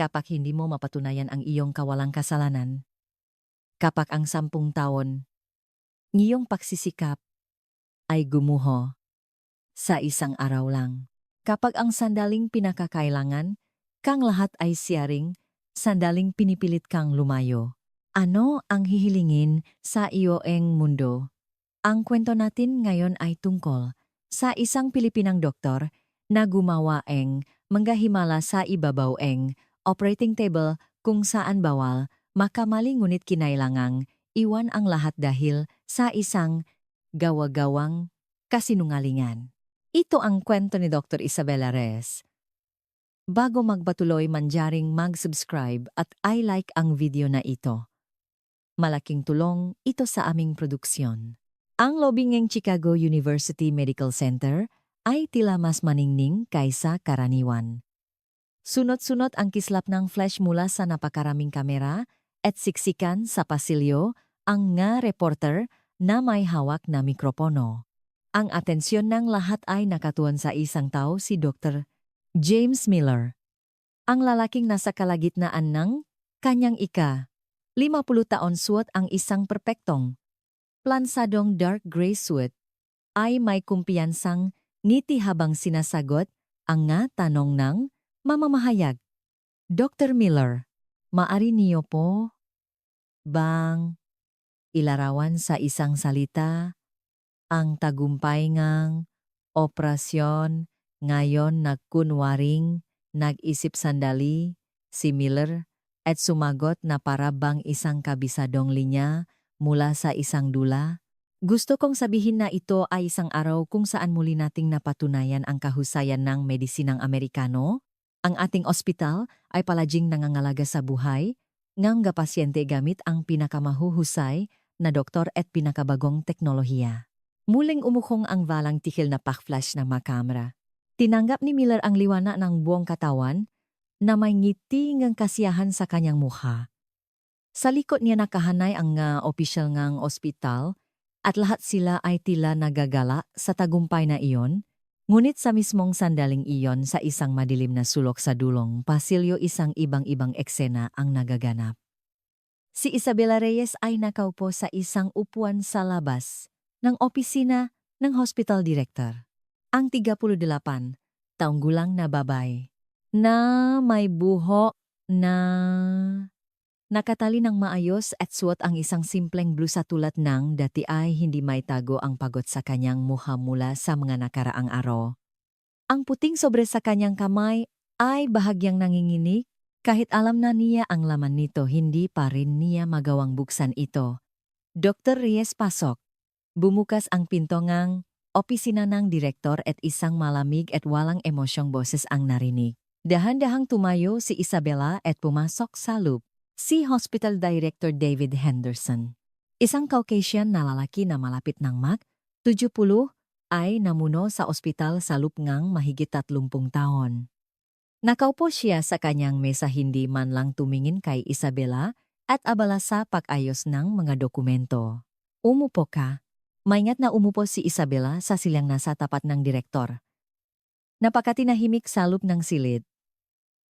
kapag hindi mo mapatunayan ang iyong kawalang kasalanan. Kapag ang 10 taon, ngiyong pagsisikap ay gumuho sa isang araw lang. Kapag ang sandaling pinakakailangan, kang lahat ay siyaring, sandaling pinipilit kang lumayo. Ano ang hihilingin sa iyong mundo? Ang kwento natin ngayon ay tungkol sa isang Pilipinang doktor na gumawa manggahimala sa ibabaw operating table kung saan bawal makamali ngunit kinailangang iwan ang lahat dahil sa isang gawa-gawang kasinungalingan. Ito ang kwento ni Dr. Isabela Reyes. Bago magbatuloy, manjaring mag-subscribe at i-like ang video na ito. Malaking tulong ito sa aming produksyon. Ang lobby ng Chicago University Medical Center ay tila mas maningning kaysa karaniwan. Sunod-sunod ang kislap ng flash mula sa napakaraming kamera at siksikan sa pasilyo ang nga reporter na may hawak na mikropono. Ang atensyon ng lahat ay nakatuon sa isang tao, si Dr. James Miller. Ang lalaking nasa kalagitnaan ng kanyang 50 taon, suot ang isang perpektong plansadong dark gray suit, ay may kumpiyansang ngiti habang sinasagot ang nga tanong ng mamamahayag. Dr. Miller, maari niyo po bang ilarawan sa isang salita ang tagumpay ngang operasyon ngayon? Nagkunwaring nag-isip sandali si Miller at sumagot na para bang isang kabisadong linya mula sa isang dula. Gusto kong sabihin na ito ay isang araw kung saan muli nating napatunayan ang kahusayan ng medisinang Amerikano. Ang ating ospital ay palaging nangangalaga sa buhay ng pasyente gamit ang pinakamahuhusay na doktor at pinakabagong teknolohiya. Muling umuhong ang walang tigil na pack-flash ng mga kamera. Tinanggap ni Miller ang liwana ng buong katawan na may ngiti ngang kasiyahan sa kanyang mukha. Sa likod niya nakahanay ang opisyal ngang ospital at lahat sila ay tila nagagala sa tagumpay na iyon. Ngunit sa mismong sandaling iyon, sa isang madilim na sulok sa dulong pasilyo, isang ibang-ibang eksena ang nagaganap. Si Isabela Reyes ay nakaupo sa isang upuan sa labas ng opisina ng hospital director. Ang 38 taong gulang na babae na may buhok na nakatali ng maayos at suot ang isang simpleng blusa tulad ng dati ay hindi may tago ang pagod sa kanyang mukha mula sa mga nakaraang araw. Ang puting sobre sa kanyang kamay ay bahagyang nanginginig. Kahit alam na niya ang laman nito, hindi pa rin niya magawang buksan ito. Dr. Reyes, pasok. Bumukas ang pinto ngang opisina ng direktor at isang malamig at walang emosyong boses ang narinig. Dahan-dahang tumayo si Isabela at pumasok sa loob. Si Hospital Director David Henderson, isang Caucasian na lalaki na malapit ng 70, ay namuno sa ospital sa loob ngang mahigit 30 taon. Nakaupo siya sa kanyang mesa, hindi man lang tumingin kay Isabela at abala sa pag-ayos ng mga dokumento. Umupo ka. Maingat na umupo si Isabela sa silang nasa tapat ng direktor. Napakatinahimik sa loob ng silid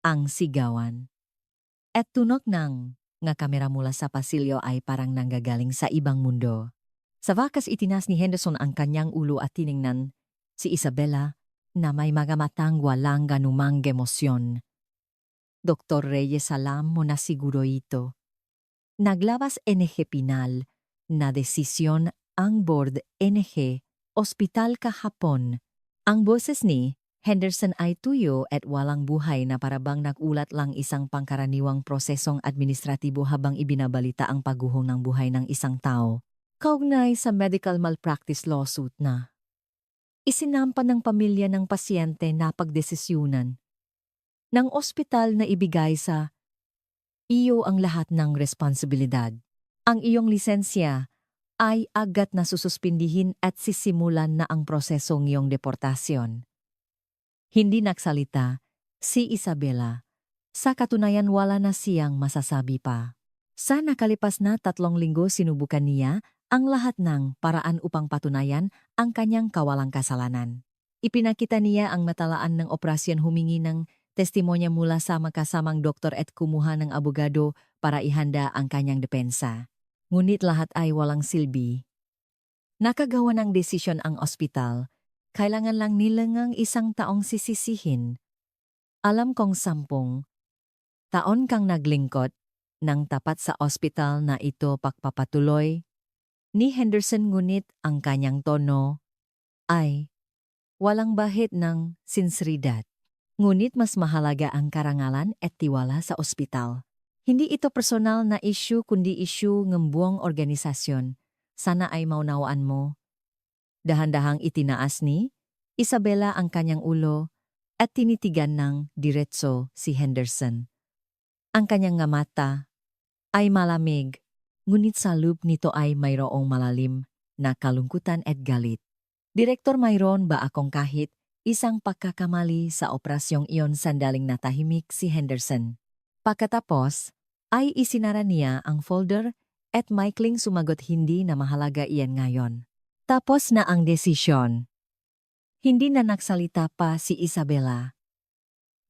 ang sigawan. At tunog ng nga kamera mula sa pasilyo ay parang nanggagaling sa ibang mundo. Sa wakas itinas ni Henderson ang kanyang ulo at tiningnan si Isabela na may mga matang walang ganumang emosyon. Dr. Reyes, alam mo na siguro ito. Naglabas NG Pinal na desisyon ang board NG Ospital kahapon. Ang boses ni Henderson ay tuyo at walang buhay na parabang nagulat lang isang pangkaraniwang prosesong administratibo habang ibinabalita ang pagguho ng buhay ng isang tao. Kaugnay sa medical malpractice lawsuit na isinampa ng pamilya ng pasyente na pagdesisyunan ng ospital na ibigay sa iyo ang lahat ng responsibilidad. Ang iyong lisensya ay agad na sususpindihin at sisimulan na ang prosesong iyong deportasyon. Hindi nagsalita si Isabela. Sa katunayan, wala na siyang masasabi pa. Sa nakalipas na 3 linggo, sinubukan niya ang lahat ng paraan upang patunayan ang kanyang kawalang kasalanan. Ipinakita niya ang matalaan ng operasyon, humingi ng testimonya mula sa makasamang doktor at kumuha ng abogado para ihanda ang kanyang depensa. Ngunit lahat ay walang silbi. Nakagawa ng desisyon ang ospital, kailangan lang nilang isang taong sisisihin. Alam kong 10 taon kang naglingkod ng tapat sa ospital na ito pagpapatuloy ni Henderson, ngunit ang kanyang tono ay walang bahid ng sinseridad. Ngunit mas mahalaga ang karangalan at tiwala sa ospital. Hindi ito personal na issue kundi issue ng buong organisasyon. Sana ay maunawaan mo. Dahan-dahang itinaas ni Isabela ang kanyang ulo at tinitigan ng diretso si Henderson. Ang kanyang nga mata ay malamig, ngunit sa loob nito ay mayroong malalim na kalungkutan at galit. Direktor, mayroon ba akong kahit isang pagkakamali sa operasyong iyon? Sandaling natahimik si Henderson. Pagkatapos, ay isinara niya ang folder at maikling sumagot, hindi na mahalaga iyan ngayon. Tapos na ang desisyon. Hindi na nagsalita pa si Isabela.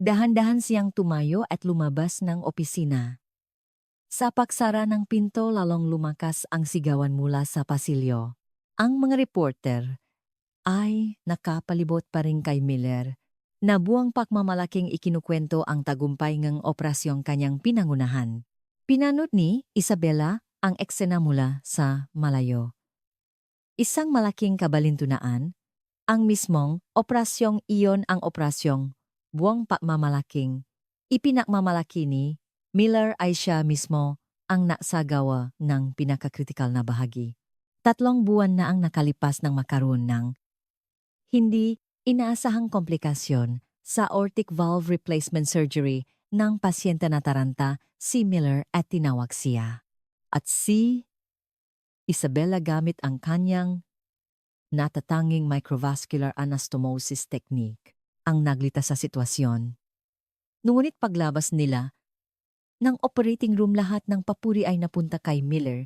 Dahan-dahan siyang tumayo at lumabas ng opisina. Sa pagsara ng pinto, lalong lumakas ang sigawan mula sa pasilyo. Ang mga reporter ay nakapalibot pa rin kay Miller na buwang pagmamalaking ikinukwento ang tagumpay ng operasyong kanyang pinangunahan. Pinanood ni Isabela ang eksena mula sa malayo. Isang malaking kabalintunaan, ang mismong operasyong iyon ang operasyong buwang pagmamalaking ipinakmamalaki ni Miller ay siya mismo ang nagsagawa ng pinakakritikal na bahagi. 3 buwan na ang nakalipas nang makaroon ng hindi inaasahang komplikasyon sa aortic valve replacement surgery ng pasyente na taranta si Miller at tinawag siya. At si Isabela gamit ang kanyang natatanging microvascular anastomosis technique ang naglitas sa sitwasyon. Ngunit paglabas nila ng operating room, lahat ng papuri ay napunta kay Miller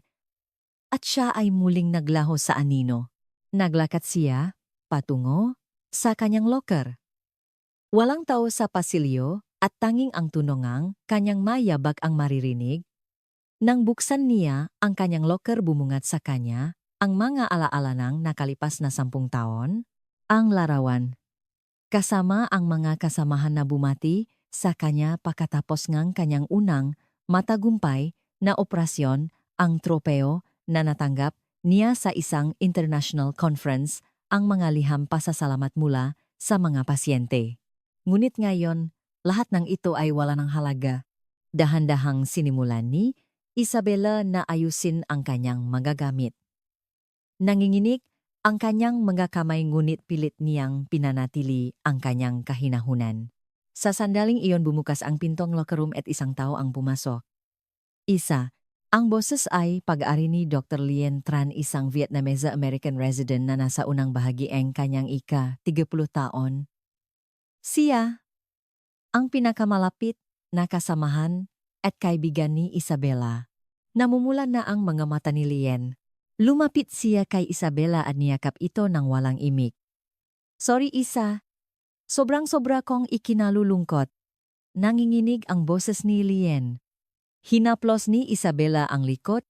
at siya ay muling naglaho sa anino. Naglakat siya patungo sa kanyang locker. Walang tao sa pasilyo at tanging ang tunongang kanyang mayabag ang maririnig. Nang buksan niya ang kanyang locker, bumungat sa kanya ang mga alaala ng nakalipas na 10 taon, ang larawan. Kasama ang mga kasamahan na bumati sa kanya pagkatapos ng kanyang unang matagumpay na operasyon, ang tropeo na natanggap niya sa isang international conference, ang mga liham pasasalamat mula sa mga pasyente. Ngunit ngayon, lahat ng ito ay wala ng halaga. Dahan-dahang sinimulan ni Isabela na ayusin ang kanyang magagamit. Nanginginig ang kanyang mga kamay, ngunit pilit niyang pinanatili ang kanyang kahinahunan. Sa sandaling iyon, bumukas ang pintong locker room at isang tao ang pumasok. Ang boses ay pag-ari ni Dr. Lien Tran, isang Vietnamese-American resident na nasa unang bahagi ang kanyang ika-30 taon. Siya ang pinakamalapit na kasamahan at kaibigan ni Isabela. Namumula na ang mga mata ni Lien. Lumapit siya kay Isabela at niyakap ito ng walang imik. "Sorry, Isa. Sobrang-sobra kong ikinalulungkot." Nanginginig ang boses ni Lien. Hinaplos ni Isabela ang likod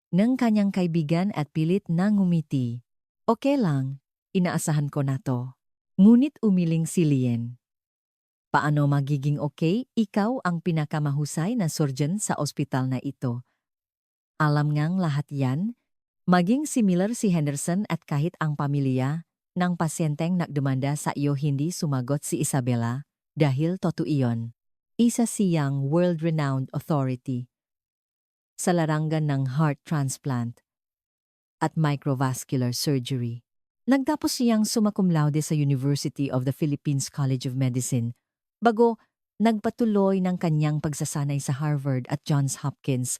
ng kanyang kaibigan at pilit na ngumiti. "Okay lang, inaasahan ko na to." Ngunit umiling si Lien. "Paano magiging okay? Ikaw ang pinakamahusay na surgeon sa ospital na ito. Alam ngang lahat yan, maging si Miller, si Henderson at kahit ang pamilya ng pasyenteng nagdemanda sa iyo." Hindi sumagot si Isabela dahil totoo iyon. Isa siyang world-renowned authority sa larangan ng heart transplant at microvascular surgery. Nagtapos siyang summa cum laude sa University of the Philippines College of Medicine bago nagpatuloy ng kanyang pagsasanay sa Harvard at Johns Hopkins,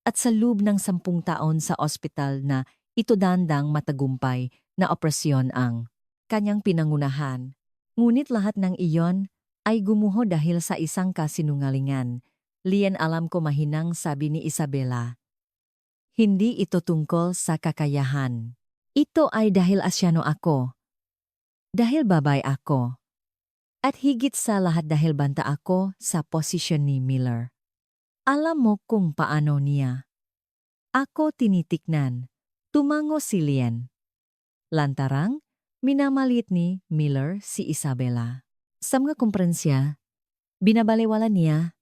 at sa loob ng 10 taon sa ospital na ito, dandang matagumpay na operasyon ang kanyang pinangunahan. Ngunit lahat ng iyon ay gumuho dahil sa isang kasinungalingan. "Lien, alam ko mahinang," sabi ni Isabela. "Hindi ito tungkol sa kakayahan. Ito ay dahil Asyano ako. Dahil babay ako. At higit sa lahat dahil banta ako sa posisyon ni Miller. Alam mo kung paano niya. Ako tinitiknan. Tumango si Lien. Lantarang, minamalit ni Miller si Isabela. Sa mga komprensya, binabaliwala niya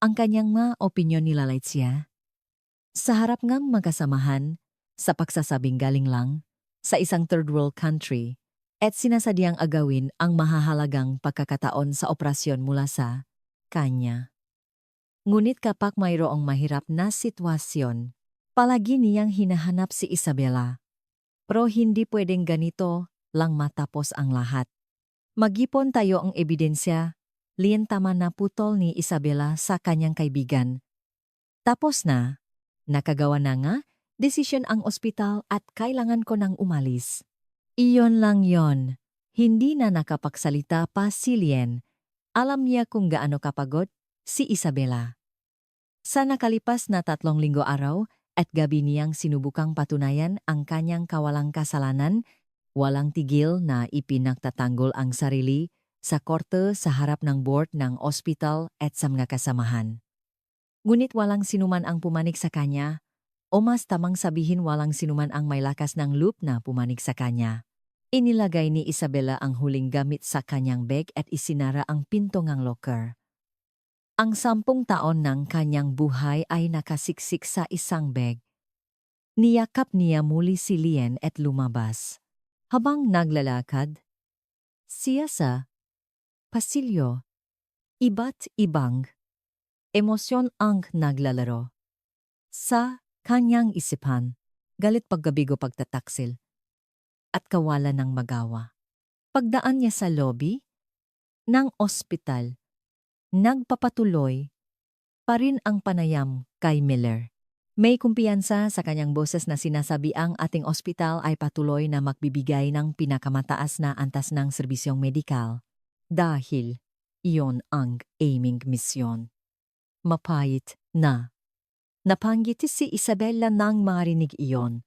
ang kanyang mga opinyon ni Lalaitsia. Sa harap ngang magkasamahan, sa pagsasabing galing lang, sa isang third world country, at sinasadyang agawin ang mahahalagang pagkakataon sa operasyon mula sa kanya. Ngunit kapag mayroong mahirap na sitwasyon, palagi niyang hinahanap si Isabela. Pero hindi pwedeng ganito lang matapos ang lahat. Mag-ipon tayo ang ebidensya, Lien, tama na putol ni Isabela sa kanyang kaibigan. Tapos na, nakagawa na nga, desisyon ang ospital at kailangan ko nang umalis. Iyon lang yon. Hindi na nakapagsalita pa si Lien. Alam niya kung gaano kapagod si Isabela. Sa nakalipas na 3 linggo araw at gabi niyang sinubukang patunayan ang kanyang kawalang kasalanan, walang tigil na ipinagtatanggol ang sarili sa korte sa harap ng board ng ospital at sa mga kasamahan. Ngunit walang sinuman ang pumanig sa kanya, o mas tamang sabihin walang sinuman ang may lakas ng loob na pumanig sa kanya. Inilagay ni Isabela ang huling gamit sa kanyang bag at isinara ang pinto ng locker. Ang 10 taon ng kanyang buhay ay nakasiksik sa isang bag. Niyakap niya muli si Lien at lumabas. Habang naglalakad, siya sa pasilyo, iba't ibang emosyon ang naglalaro. Sa kanyang isipan, galit, paggabigo, pagtataksil, at kawalan ng magawa. Pagdaan niya sa lobby ng ospital, nagpapatuloy pa rin ang panayam kay Miller. May kumpiyansa sa kanyang boses na sinasabi ang ating ospital ay patuloy na magbibigay ng pinakamataas na antas ng serbisyong medikal. Dahil iyon ang aming misyon. Mapait na napanggit si Isabela nang marinig iyon.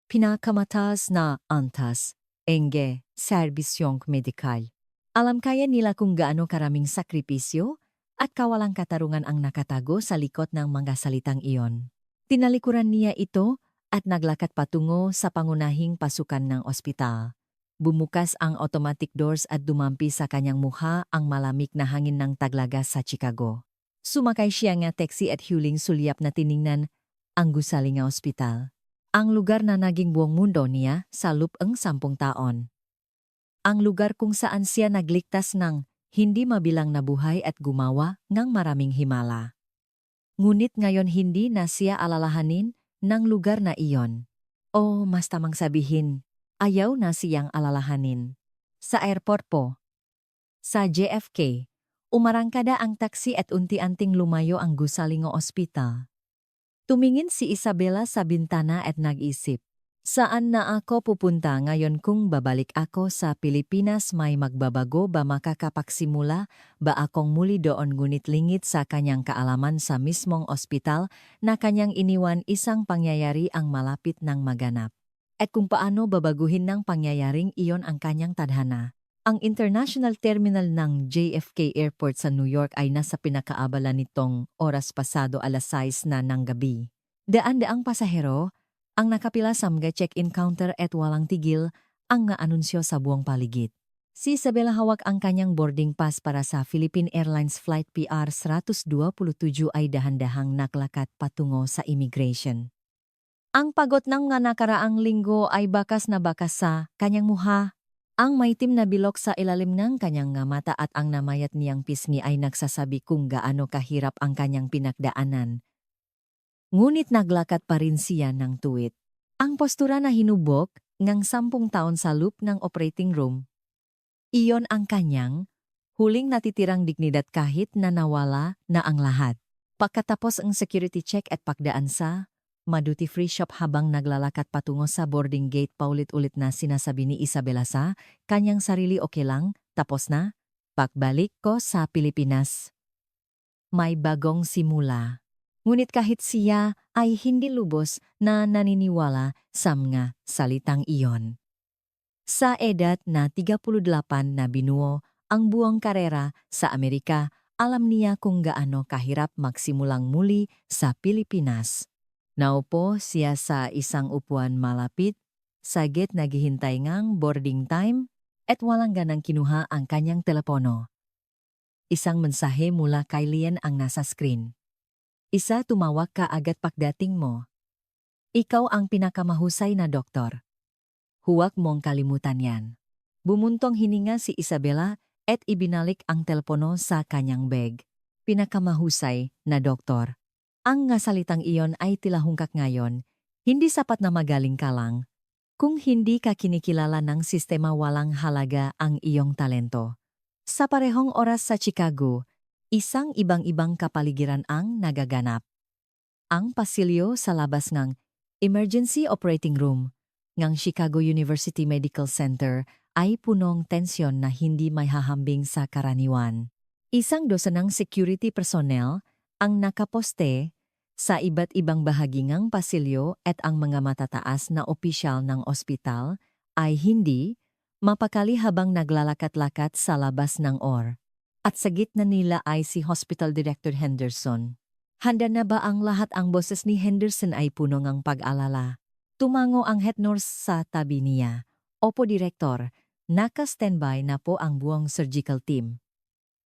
Pinakamataas na antas, enge, serbisyong medikal. Alam kaya nila kung gaano karaming sakripisyo at kawalang katarungan ang nakatago sa likod ng mga salitang iyon. Tinalikuran niya ito at naglakad patungo sa pangunahing pasukan ng ospital. Bumukas ang automatic doors at dumampi sa kanyang mukha ang malamig na hangin ng taglaga sa Chicago. Sumakay siya nga taxi at huling sulyap na tiningnan ang gusali nga ospital. Ang lugar na naging buong mundo niya sa loob ng 10 taon. Ang lugar kung saan siya nagligtas ng hindi mabilang na buhay at gumawa ng maraming himala. Ngunit ngayon hindi na siya alalahanin ng lugar na iyon. O mas tamang sabihin, ayaw na siyang alalahanin. Sa airport po, sa JFK, umarangkada ang taksi at unti-anting lumayo ang gusaling ospital. Tumingin si Isabela sa bintana at nag-isip, saan na ako pupunta ngayon kung babalik ako sa Pilipinas? May magbabago ba, makakapagsimula ba akong muli doon? Ngunit lingit sa kanyang kaalaman sa mismong ospital na kanyang iniwan isang pangyayari ang malapit ng maganap. At kung paano babaguhin ng pangyayaring iyon ang kanyang tadhana. Ang international terminal ng JFK Airport sa New York ay nasa pinakaabala nitong oras pasado 6:00 na ng gabi. Daan-daang pasahero ang nakapila sa mga check-in counter at walang tigil ang nga-anunsyo sa buong paligid. Si Isabela hawak ang kanyang boarding pass para sa Philippine Airlines Flight PR-127 ay dahan-dahang naglakad patungo sa immigration. Ang pagod ng nga nakaraang linggo ay bakas na bakas sa kanyang mukha. Ang maitim na bilok sa ilalim ng kanyang mata at ang namayat niyang pisngi ay nagsasabi kung gaano kahirap ang kanyang pinagdaanan. Ngunit naglakad pa rin siya ng tuwid. Ang postura na hinubok ng 10 taon sa loob ng operating room. Iyon ang kanyang huling natitirang dignidad kahit na nawala na ang lahat. Pagkatapos ang security check at pagdaan sa duty-free shop habang naglalakad patungo sa boarding gate, paulit-ulit na sinasabi ni Isabela sa kanyang sarili, okay lang, tapos na. Pagbalik ko sa Pilipinas, may bagong simula. Ngunit kahit siya ay hindi lubos na naniniwala sa mga salitang iyon. Sa edad na 38 na binuo ang buong karera sa Amerika, alam niya kung gaano kahirap magsimulang muli sa Pilipinas. Naupo siya sa isang upuan malapit, sagit naghihintay ngang boarding time, at walang ganang kinuha ang kanyang telepono. Isang mensahe mula kay Lian ang nasa screen. Isa, tumawag ka agad pagdating mo. Ikaw ang pinakamahusay na doktor. Huwag mong kalimutan yan. Bumuntong hininga si Isabela at ibinalik ang telepono sa kanyang bag. Pinakamahusay na doktor. Ang nga salitang iyon ay tila hungkak ngayon, hindi sapat na magaling ka lang. Kung hindi ka kinikilala ng sistema, walang halaga ang iyong talento. Sa parehong oras sa Chicago, isang ibang-ibang kapaligiran ang nagaganap. Ang pasilyo sa labas ng Emergency Operating Room ng Chicago University Medical Center ay punong tensyon na hindi may hahambing sa karaniwan. Isang dosenang security personnel ang nakaposte sa iba't ibang bahagi ng pasilyo at ang mga matataas na opisyal ng ospital ay hindi mapakali habang naglalakat-lakat sa labas ng OR. At sa gitna nila ay si Hospital Director Henderson. Handa na ba ang lahat? Ang boses ni Henderson ay puno ng pag-alala. Tumango ang head nurse sa tabi niya. Opo, Direktor. Naka-standby na po ang buong surgical team.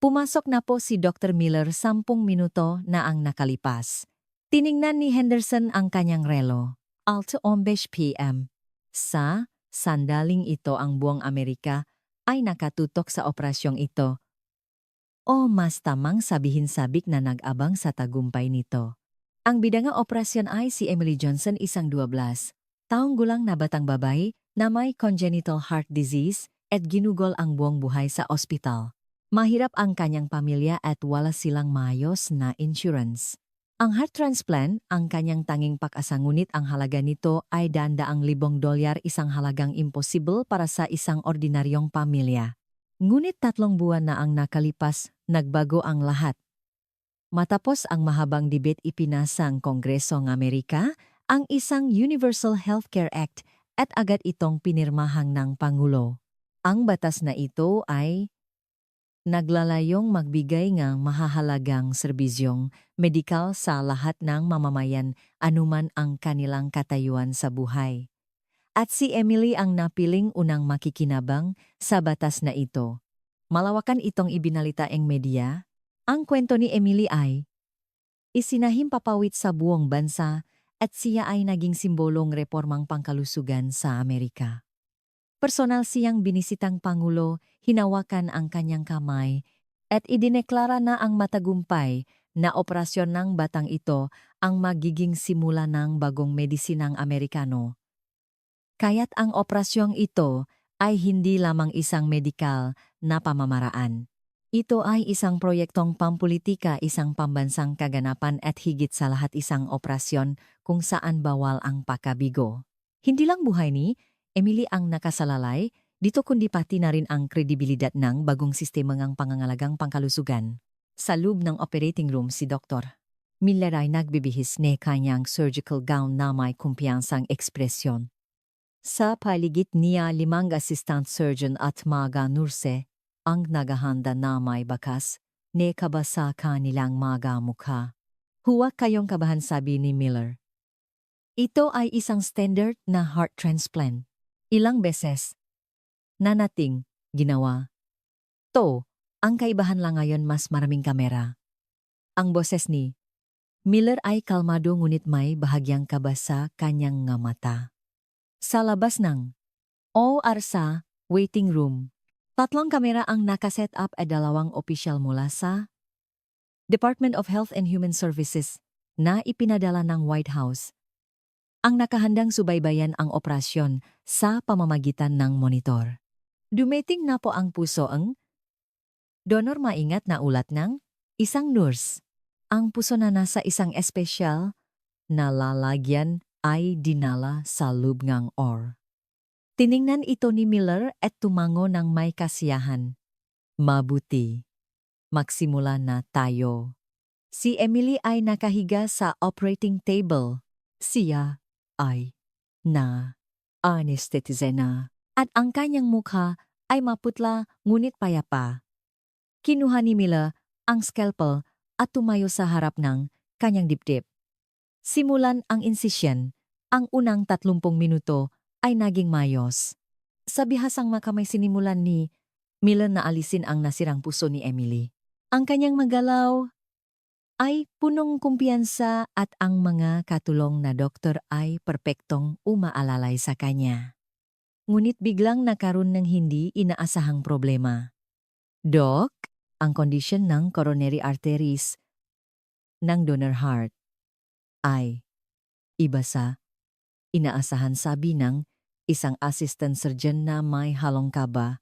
Pumasok na po si Dr. Miller 10 minuto na ang nakalipas. Tiningnan ni Henderson ang kanyang relo. 8:11 p.m. Sa sandaling ito ang buong Amerika ay nakatutok sa operasyong ito. O mas tamang sabihin sabik na nag-abang sa tagumpay nito. Ang bidang operasyon ay si Emily Johnson, isang 12 taong gulang na batang babae na may congenital heart disease at ginugol ang buong buhay sa ospital. Mahirap ang kanyang pamilya at wala silang maayos na insurance. Ang heart transplant ang kanyang tanging pag-asa, ngunit ang halaga nito ay $200,000, isang halagang imposible para sa isang ordinaryong pamilya. Ngunit 3 buwan na ang nakalipas, nagbago ang lahat. Matapos ang mahabang debate, ipinasa ng Kongreso ng Amerika ang isang Universal Healthcare Act at agad itong pinirmahan ng Pangulo. Ang batas na ito ay naglalayong magbigay ng mahahalagang serbisyong medikal sa lahat ng mamamayan anuman ang kanilang katayuan sa buhay. At si Emily ang napiling unang makikinabang sa batas na ito. Malawakan itong ibinalita ng media. Ang kwento ni Emily ay isinahimpapawid sa buong bansa at siya ay naging simbolong reformang pangkalusugan sa Amerika. Personal siyang binisitang Pangulo, hinawakan ang kanyang kamay, at idineklara na ang matagumpay na operasyon ng batang ito ang magiging simula ng bagong medisinang Amerikano. Kaya't ang operasyong ito ay hindi lamang isang medikal na pamamaraan. Ito ay isang proyektong pampulitika, isang pambansang kaganapan at higit sa lahat isang operasyon kung saan bawal ang pakabigo. Hindi lang buhay ni Emily ang nakasalalay dito, kundi pati na rin ang kredibilidad ng bagong sistema ng pangangalagang pangkalusugan. Sa loob ng operating room, si Dr. Miller ay nagbibihis ni kanyang surgical gown na may kumpiyansang ekspresyon. Sa paligid niya 5 assistant surgeon at mga nurse ang naghahanda na may bakas ni kaba sa kanilang mga mukha. Huwag kayong kabahan, sabi ni Miller. Ito ay isang standard na heart transplant. Ilang beses na nating ginawa. Ang kaibahan lang ngayon, mas maraming kamera. Ang boses ni Miller ay kalmado ngunit may bahagyang kaba sa kanyang nga mata. Sa labas ng OR sa waiting room, 3 kamera ang nakaset up at 2 opisyal mula sa Department of Health and Human Services na ipinadala ng White House ang nakahandang subaybayan ang operasyon sa pamamagitan ng monitor. Dumating na po ang puso ang donor, maingat na ulat ng isang nurse. Ang puso na nasa isang espesyal na lalagyan ay dinala sa loob ng OR. Tiningnan ito ni Miller at tumango ng may kasiyahan. Mabuti. Magsimula na tayo. Si Emily ay nakahiga sa operating table. Siya ay na-anesthetize na at ang kanyang mukha ay maputla ngunit payapa. Kinuha ni Miller ang scalpel at tumayo sa harap ng kanyang dibdib. Simulan ang incision. Ang unang 30 minuto ay naging mayos. Sa bihasang makamay sinimulan ni Miller na alisin ang nasirang puso ni Emily. Ang kanyang magalaw ay punong kumpiyansa at ang mga katulong na doktor ay perpektong umaalalay sa kanya. Ngunit biglang nakaroon ng hindi inaasahang problema. Doc, ang kondisyon ng coronary arteries ng donor heart ay iba sa inaasahan, sabi ng isang assistant surgeon na may halong kaba.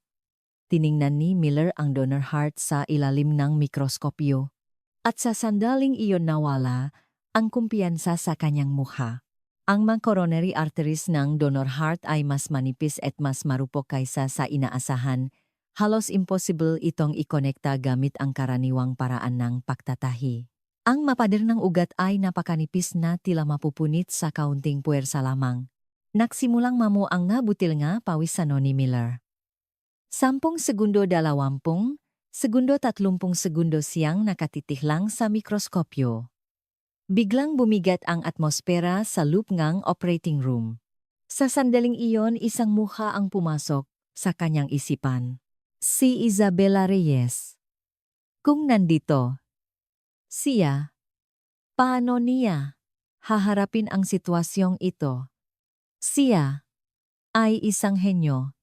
Tiningnan ni Miller ang donor heart sa ilalim ng mikroskopyo. At sa sandaling iyon nawala ang kumpiyansa sa kanyang mukha. Ang mga coronary arteries ng donor heart ay mas manipis at mas marupok kaysa sa inaasahan. Halos impossible itong ikonekta gamit ang karaniwang paraan ng pagtatahi. Ang mapader ng ugat ay napakanipis na tila mapupunit sa kaunting puwersa lamang. Nagsimulang mamu ang nabutil nga pawis sa ni Miller. 10 segundo 20 segundo 30 segundo siyang nakatitig lang sa mikroskopyo. Biglang bumigat ang atmosfera sa loob ngang operating room. Sa sandaling iyon isang mukha ang pumasok sa kanyang isipan. Si Isabela Reyes. Kung nandito siya, paano niya haharapin ang sitwasyong ito? Siya ay isang henyo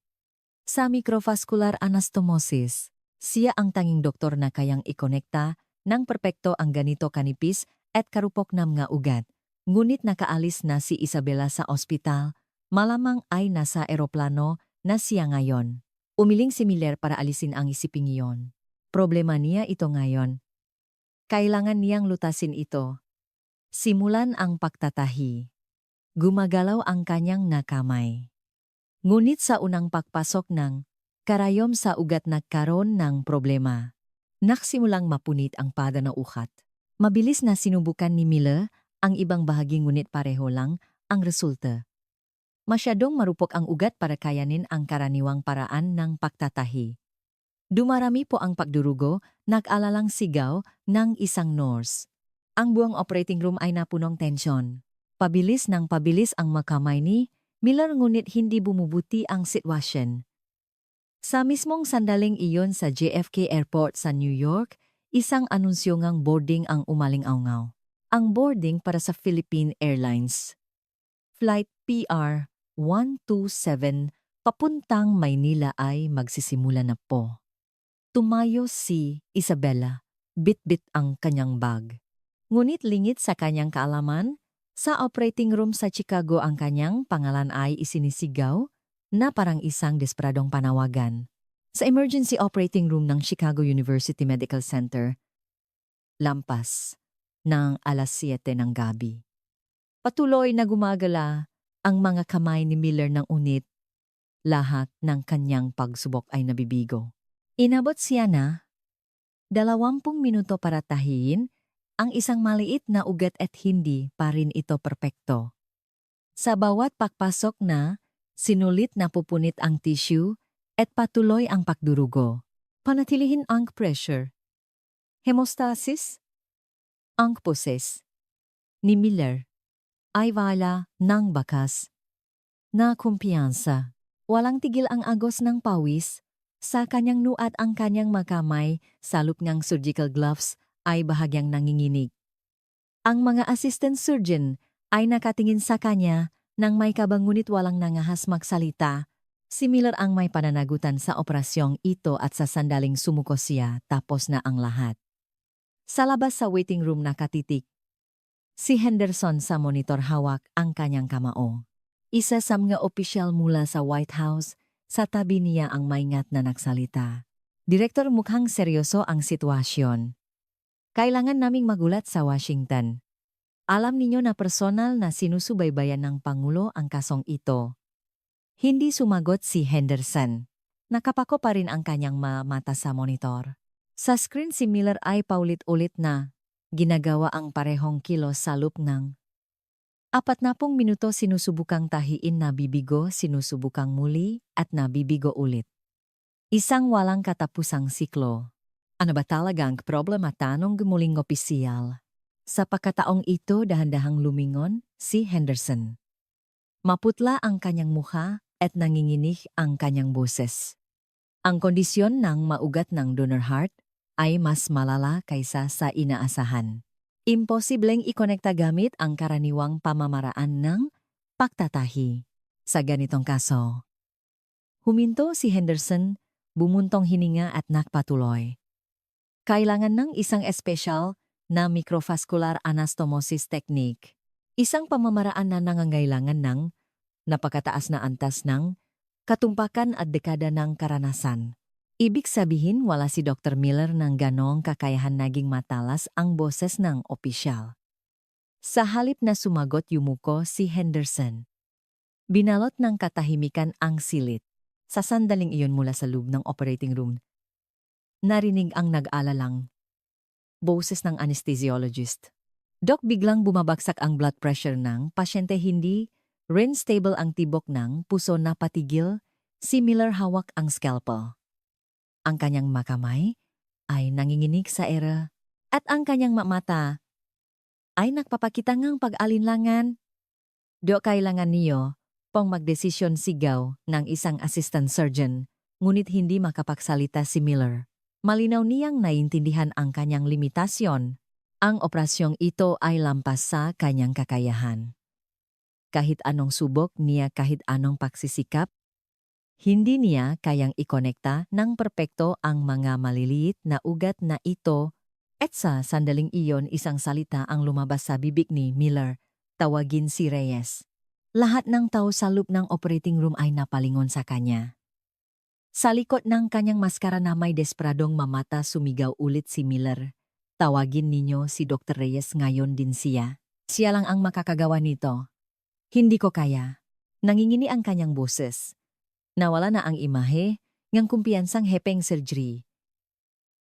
sa microvascular anastomosis. Siya ang tanging doktor na kayang ikonekta ng perpekto ang ganito kanipis at karupok na mga ugat. Ngunit nakaalis na si Isabela sa ospital, malamang ay nasa eroplano na siya ngayon. Umiling si Miller para alisin ang isiping iyon. Problema niya ito ngayon. Kailangan niyang lutasin ito. Simulan ang pagtatahi. Gumagalaw ang kanyang nakamay. Ngunit sa unang pagpasok ng karayom sa ugat nagkaroon ng problema. Nagsimulang mapunit ang pada na ukat. Mabilis na sinubukan ni Miller ang ibang bahagi ngunit pareho lang ang resulta. Masyadong marupok ang ugat para kayanin ang karaniwang paraan ng pagtatahi. Dumarami po ang pagdurugo, nag-alalang sigaw ng isang nurse. Ang buong operating room ay napunong tensyon. Pabilis ng pabilis ang makamay ni Miller ngunit hindi bumubuti ang sitwasyon. Sa mismong sandaling iyon sa JFK Airport sa New York, isang anunsyo ngang boarding ang umaling-aungaw. Ang boarding para sa Philippine Airlines. Flight PR 127 papuntang Maynila ay magsisimula na po. Tumayo si Isabela, bit-bit ang kanyang bag. Ngunit lingid sa kanyang kaalaman, sa operating room sa Chicago ang kanyang pangalan ay isinisigaw na parang isang desperadong panawagan. Sa emergency operating room ng Chicago University Medical Center, lampas ng alas 7 ng gabi. Patuloy na gumagala ang mga kamay ni Miller ng unit. Lahat ng kanyang pagsubok ay nabibigo. Inabot siya na 20 minuto para tahiin ang isang maliit na ugat at hindi pa rin ito perpekto. Sa bawat pagpasok na, sinulit na pupunit ang tissue at patuloy ang pagdurugo. Panatilihin ang pressure. Hemostasis? Ang poses ni Miller ay wala ng bakas na kumpiyansa. Walang tigil ang agos ng pawis sa kanyang nuat, ang kanyang makamay sa loob ng surgical gloves ay bahagyang nanginginig. Ang mga assistant surgeon ay nakatingin sa kanya nang may kabang ngunit walang nangahas magsalita. Si Miller ang may pananagutan sa operasyong ito at sa sandaling sumuko siya tapos na ang lahat. Sa labas sa waiting room nakatitik si Henderson sa monitor, hawak ang kanyang kamao. Isa sa mga opisyal mula sa White House, sa tabi niya ang maingat na nagsalita. Direktor, mukhang seryoso ang sitwasyon. Kailangan naming magulat sa Washington. Alam ninyo na personal na sinusubaybayan ng Pangulo ang kasong ito. Hindi sumagot si Henderson. Nakapako pa rin ang kanyang mata sa monitor. Sa screen si Miller ay paulit-ulit na ginagawa ang parehong kilos sa loob ng 40 minuto. Sinusubukang tahiin, nabibigo, sinusubukang muli at nabibigo ulit. Isang walang katapusang siklo. Ano ba talagang problema tanong gumuling opisyal? Sa pagkataong ito dahan-dahang lumingon si Henderson. Maputla ang kanyang mukha at nanginginig ang kanyang boses. Ang kondisyon ng maugat ng donor heart ay mas malala kaysa sa inaasahan. Imposibleng ikonekta gamit ang karaniwang pamamaraan ng pagtatahi. Sa ganitong kaso, huminto si Henderson, bumuntong hininga at nagpatuloy. Kailangan ng isang espesyal na microvascular anastomosis technique. Isang pamamaraan na nangangailangan ng napakataas na antas ng katumpakan at dekada ng karanasan. Ibig sabihin wala si Dr. Miller ng ganong kakayahan naging matalas ang boses ng opisyal. Sa halip na sumagot yumuko si Henderson. Binalot ng katahimikan ang silid. Sa sandaling iyon mula sa loob ng operating room, narinig ang nag-alalang boses ng anesthesiologist. Dok, biglang bumabagsak ang blood pressure ng pasyente, hindi rin stable ang tibok ng puso na patigil, si Miller hawak ang scalpel. Ang kanyang makamay ay nanginginig sa era at ang kanyang mata ay nagpapakita ng pag-alinlangan. Dok, kailangan niyo pong magdesisyon, sigaw ng isang assistant surgeon, ngunit hindi makapagsalita si Miller. Malinaw niyang naiintindihan ang kanyang limitasyon. Ang operasyong ito ay lampas sa kanyang kakayahan. Kahit anong subok niya, kahit anong pagsisikap, hindi niya kayang ikonekta ng perpekto ang mga maliliit na ugat na ito, at sa sandaling iyon isang salita ang lumabas sa bibig ni Miller, tawagin si Reyes. Lahat ng tao sa loob ng operating room ay napalingon sa kanya. Sa likod ng kanyang maskara na may desperadong mamata, sumigaw ulit si Miller. Tawagin ninyo si Dr. Reyes, ngayon din siya. Siya lang ang makakagawa nito. Hindi ko kaya. Nangingini ang kanyang boses. Nawala na ang imahe ng kumpiyansang hepeng surgery.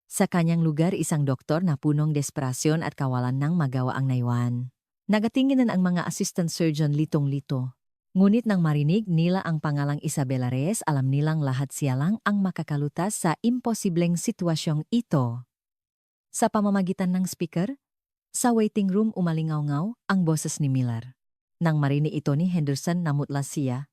Sa kanyang lugar, isang doktor na punong desperasyon at kawalan ng magawa ang naiwan. Nagatinginan ang mga assistant surgeon litong-lito. Ngunit nang marinig nila ang pangalang Isabela Reyes, alam nilang lahat siya lang ang makakalutas sa imposibleng sitwasyong ito. Sa pamamagitan ng speaker, sa waiting room umalingaw-ngaw ang boses ni Miller. Nang marinig ito ni Henderson, namutla siya.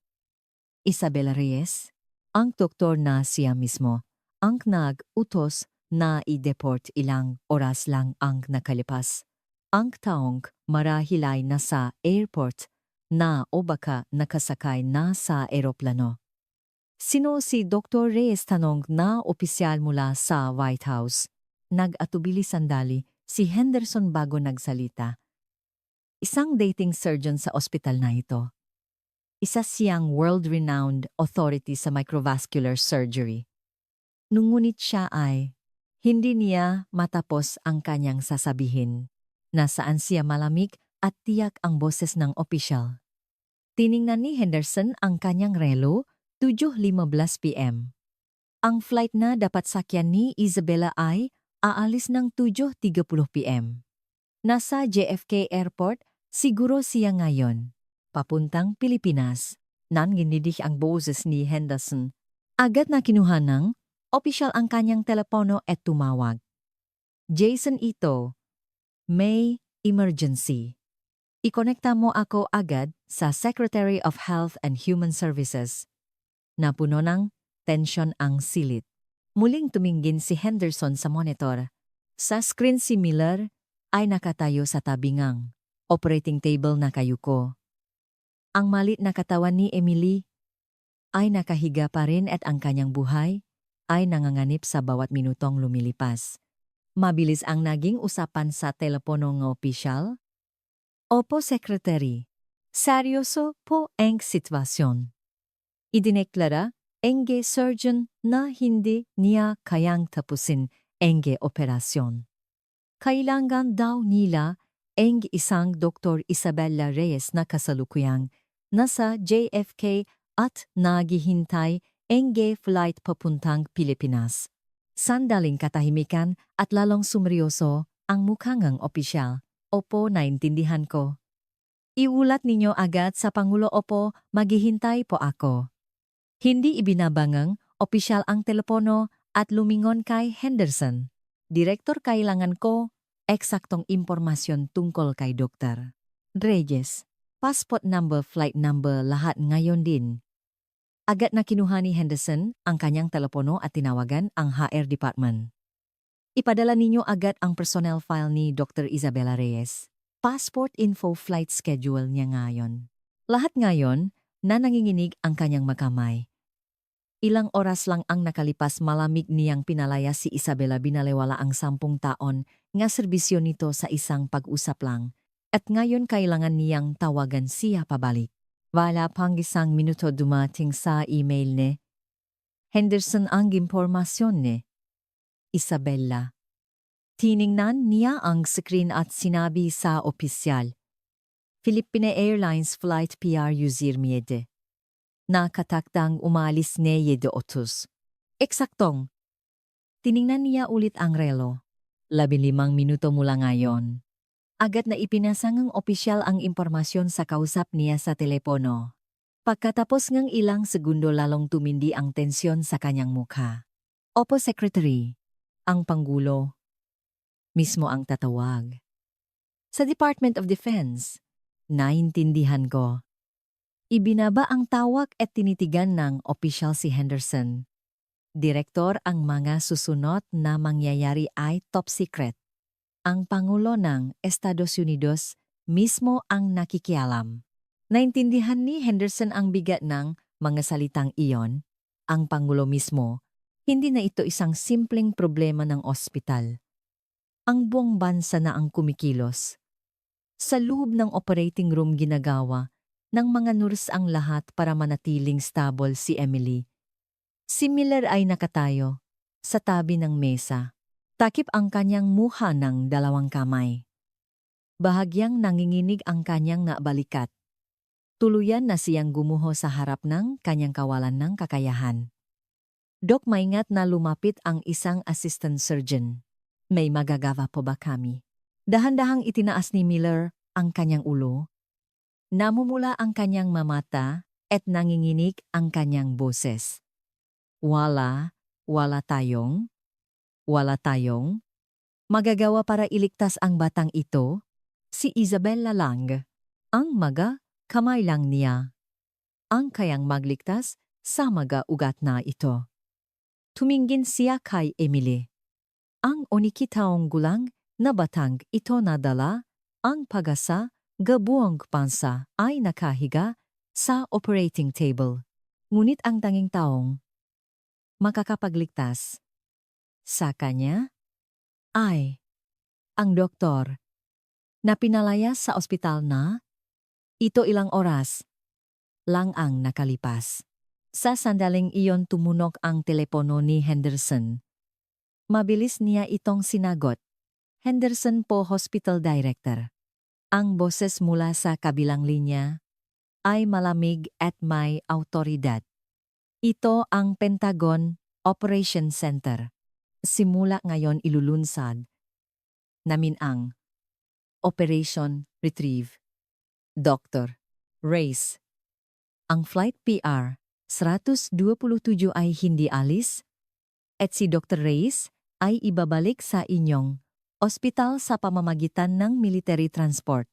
Isabela Reyes, ang doktor na siya mismo, ang nag-utos na i-deport ilang oras lang ang nakalipas. Ang taong marahil ay nasa airport na o baka nakasakay na sa eroplano. Sino si Dr. Reyes, tanong na opisyal mula sa White House. Nag-atubili sandali si Henderson bago nagsalita. Isang dating surgeon sa ospital na ito. Isa siyang world-renowned authority sa microvascular surgery. Ngunit siya ay hindi niya matapos ang kanyang sasabihin. Nasaan siya malamig at tiyak ang boses ng opisyal. Tiningnan ni Henderson ang kanyang relo, 7:15 p.m. Ang flight na dapat sakyan ni Isabela ay aalis ng 7:30 p.m. Nasa JFK Airport, siguro siya ngayon. Papuntang Pilipinas. Nanginginig ang boses ni Henderson. Agad na kinuha ng opisyal ang kanyang telepono at tumawag. Jason, ito. May emergency. Ikonekta mo ako agad sa Secretary of Health and Human Services. Napuno ng tensyon ang silid. Muling tumingin si Henderson sa monitor. Sa screen si Miller ay nakatayo sa tabingang operating table na kayuko. Ang malit na katawan ni Emily ay nakahiga pa rin at ang kanyang buhay ay nanganganib sa bawat minutong lumilipas. Mabilis ang naging usapan sa telepono ng opisyal. Opo, Secretary. Seryoso po ang sitwasyon. Idineklara ang surgeon na hindi niya kayang tapusin ang operasyon. Kailangan daw nila ang isang Dr. Isabela Reyes na kasalukuyang nasa JFK at naghihintay ang flight papuntang Pilipinas. Sandaling katahimikan at lalong sumeryoso ang mukha ng opisyal. Opo, naintindihan ko. Iulat ninyo agad sa Pangulo. Opo, maghihintay po ako. Hindi ibinabangang opisyal ang telepono at lumingon kay Henderson. Direktor, kailangan ko eksaktong impormasyon tungkol kay Dr. Reyes. Passport number, flight number, lahat ngayon din. Agad na kinuha ni Henderson ang kanyang telepono at tinawagan ang HR department. Ipadala ninyo agad ang personnel file ni Dr. Isabela Reyes. Passport info, flight schedule niya ngayon. Lahat ngayon na nanginginig ang kanyang makamay. Ilang oras lang ang nakalipas, malamig niyang pinalaya si Isabela. Binalewala ang 10 taon nga serbisyo nito sa isang pag-usap lang. At ngayon kailangan niyang tawagan siya pabalik. Wala pang 1 minuto dumating sa email ni Henderson ang impormasyon ni Isabela. Tiningnan niya ang screen at sinabi sa opisyal, Philippine Airlines Flight PRU 07. Nakatakdang umalis ni 7:30. Eksaktong. Tiningnan niya ulit ang relo. 15 minuto mula ngayon. Agad na ipinasa ng opisyal ang impormasyon sa kausap niya sa telepono. Pagkatapos ng ilang segundo, lalong tumindi ang tensyon sa kanyang mukha. Opo, Secretary. Ang Pangulo mismo ang tatawag. Sa Department of Defense. Naintindihan ko. Ibinaba ang tawag at tinitigan ng opisyal si Henderson. Direktor, ang mga susunod na mangyayari ay top secret. Ang Pangulo ng Estados Unidos mismo ang nakikialam. Naintindihan ni Henderson ang bigat ng mga salitang iyon. Ang Pangulo mismo, hindi na ito isang simpleng problema ng ospital. Ang buong bansa na ang kumikilos. Sa loob ng operating room ginagawa ng mga nurse ang lahat para manatiling stable si Emily. Si Miller ay nakatayo sa tabi ng mesa. Takip ang kanyang muha ng 2 kamay. Bahagyang nanginginig ang kanyang balikat. Tuluyan na siyang gumuho sa harap ng kanyang kawalan ng kakayahan. Dok, maingat na lumapit ang isang assistant surgeon. May magagawa po ba kami? Dahan-dahang itinaas ni Miller ang kanyang ulo. Namumula ang kanyang mamata at nanginginig ang kanyang boses. Wala tayong magagawa para iligtas ang batang ito. Si Isabela lang ang kamay lang niya ang kayang magligtas sa ugat na ito. Tumingin siya kay Emily. Ang 12 taong gulang na batang ito nadala ang pag-asa. Gabuang pansa ay nakahiga sa operating table. Ngunit ang tanging taong makakapagligtas sa kanya ay ang doktor na pinalaya sa ospital na ito. Ilang oras lang ang nakalipas. Sa sandaling iyon tumunog ang telepono ni Henderson. Mabilis niya itong sinagot. Henderson po, Hospital Director. Ang boses mula sa kabilang linya ay malamig at may awtoridad. Ito ang Pentagon Operation Center. Simula ngayon ilulunsad namin ang Operation Retrieve. Dr. Reyes. Ang Flight PR 127 ay hindi alis at si Dr. Reyes ay ibabalik sa inyong ospital sa pamamagitan ng military transport.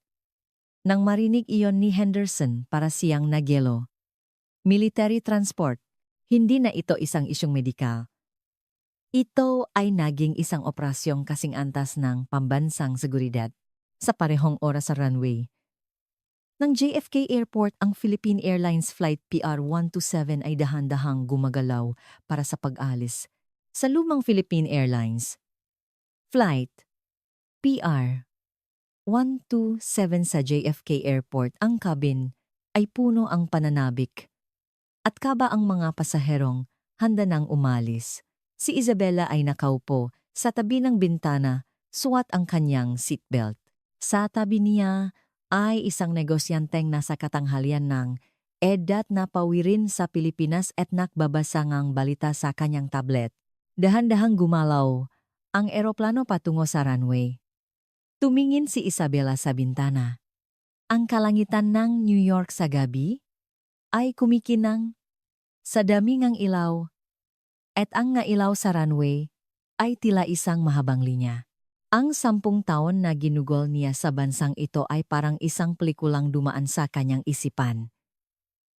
Nang marinig iyon ni Henderson, para siyang nagyelo. Military transport, hindi na ito isang isyong medikal. Ito ay naging isang operasyong kasing antas ng pambansang seguridad sa parehong oras sa runway. Ng JFK Airport, ang Philippine Airlines Flight PR-127 ay dahan-dahang gumagalaw para sa pag-alis sa lumang Philippine Airlines Flight PR-127 sa JFK Airport. Ang cabin ay puno ang pananabik at kaba ang mga pasaherong handa nang umalis. Si Isabela ay nakaupo sa tabi ng bintana, suot ang kanyang seatbelt. Sa tabi niya ay isang negosyanteng nasa katanghalian ng edad na pawirin sa Pilipinas at nakbabasa ngang balita sa kanyang tablet. Dahan-dahang gumalaw ang eroplano patungo sa runway. Tumingin si Isabela sa bintana. Ang kalangitan ng New York sa gabi ay kumikinang sa dami ng ilaw at ang nga ilaw sa runway ay tila isang mahabang linya. Ang 10 taon na ginugol niya sa bansang ito ay parang isang pelikulang dumaan sa kanyang isipan.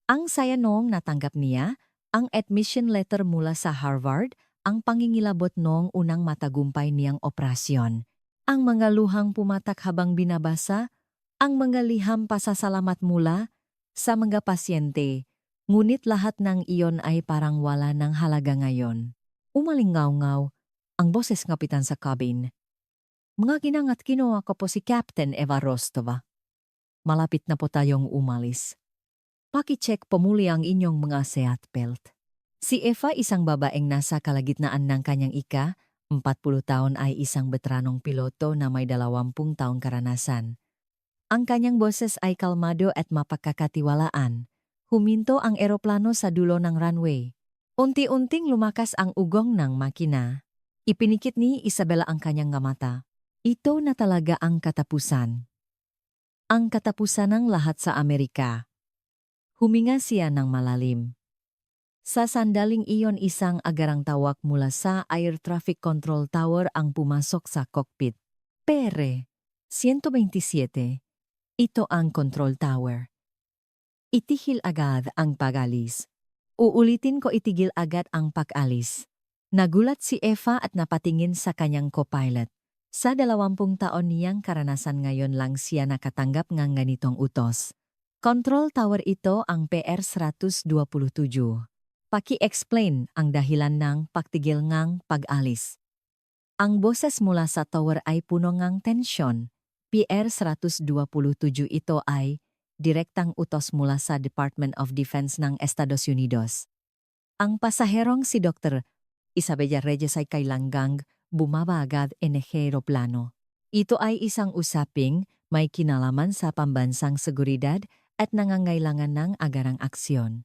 Ang saya noong natanggap niya, ang admission letter mula sa Harvard, ang pangingilabot noong unang matagumpay niyang operasyon. Ang mga luhang pumatak habang binabasa, ang mga liham pasasalamat mula sa mga pasyente, ngunit lahat ng iyon ay parang wala ng halaga ngayon. Umalingaw-ngaw ang boses kapitan sa cabin. Mga ginangat kinuha ko po si Captain Eva Rostova. Malapit na po tayong umalis. Paki-check po muli ang inyong mga seatbelt. Si Eva, isang babaeng nasa kalagitnaan ng kanyang 40 taon, ay isang veteranong piloto na may 20 taong karanasan. Ang kanyang boses ay kalmado at mapagkakatiwalaan. Huminto ang eroplano sa dulo ng runway. Unti-unting lumakas ang ugong ng makina. Ipinikit ni Isabela ang kanyang mata. Ito na talaga ang katapusan. Ang katapusan ng lahat sa Amerika. Huminga siya ng malalim. Sa sandaling iyon, isang agarang tawag mula sa Air Traffic Control Tower ang pumasok sa cockpit. PR 127. Ito ang control tower. Itigil agad ang pag-alis. Uulitin ko, itigil agad ang pag-alis. Nagulat si Eva at napatingin sa kanyang co-pilot. Sa 20 taon niyang karanasan, ngayon lang siya nakatanggap ng ganitong utos. Control tower, ito ang PR 127. Paki-explain ang dahilan ng pagtigil ngang pag-alis. Ang boses mula sa tower ay puno ngang tensyon. PR 127, ito ay direktang utos mula sa Department of Defense ng Estados Unidos. Ang pasaherong si Dr. Isabela Reyes ay kailangang bumaba agad ng eroplano. Ito ay isang usaping may kinalaman sa pambansang seguridad at nangangailangan ng agarang aksyon.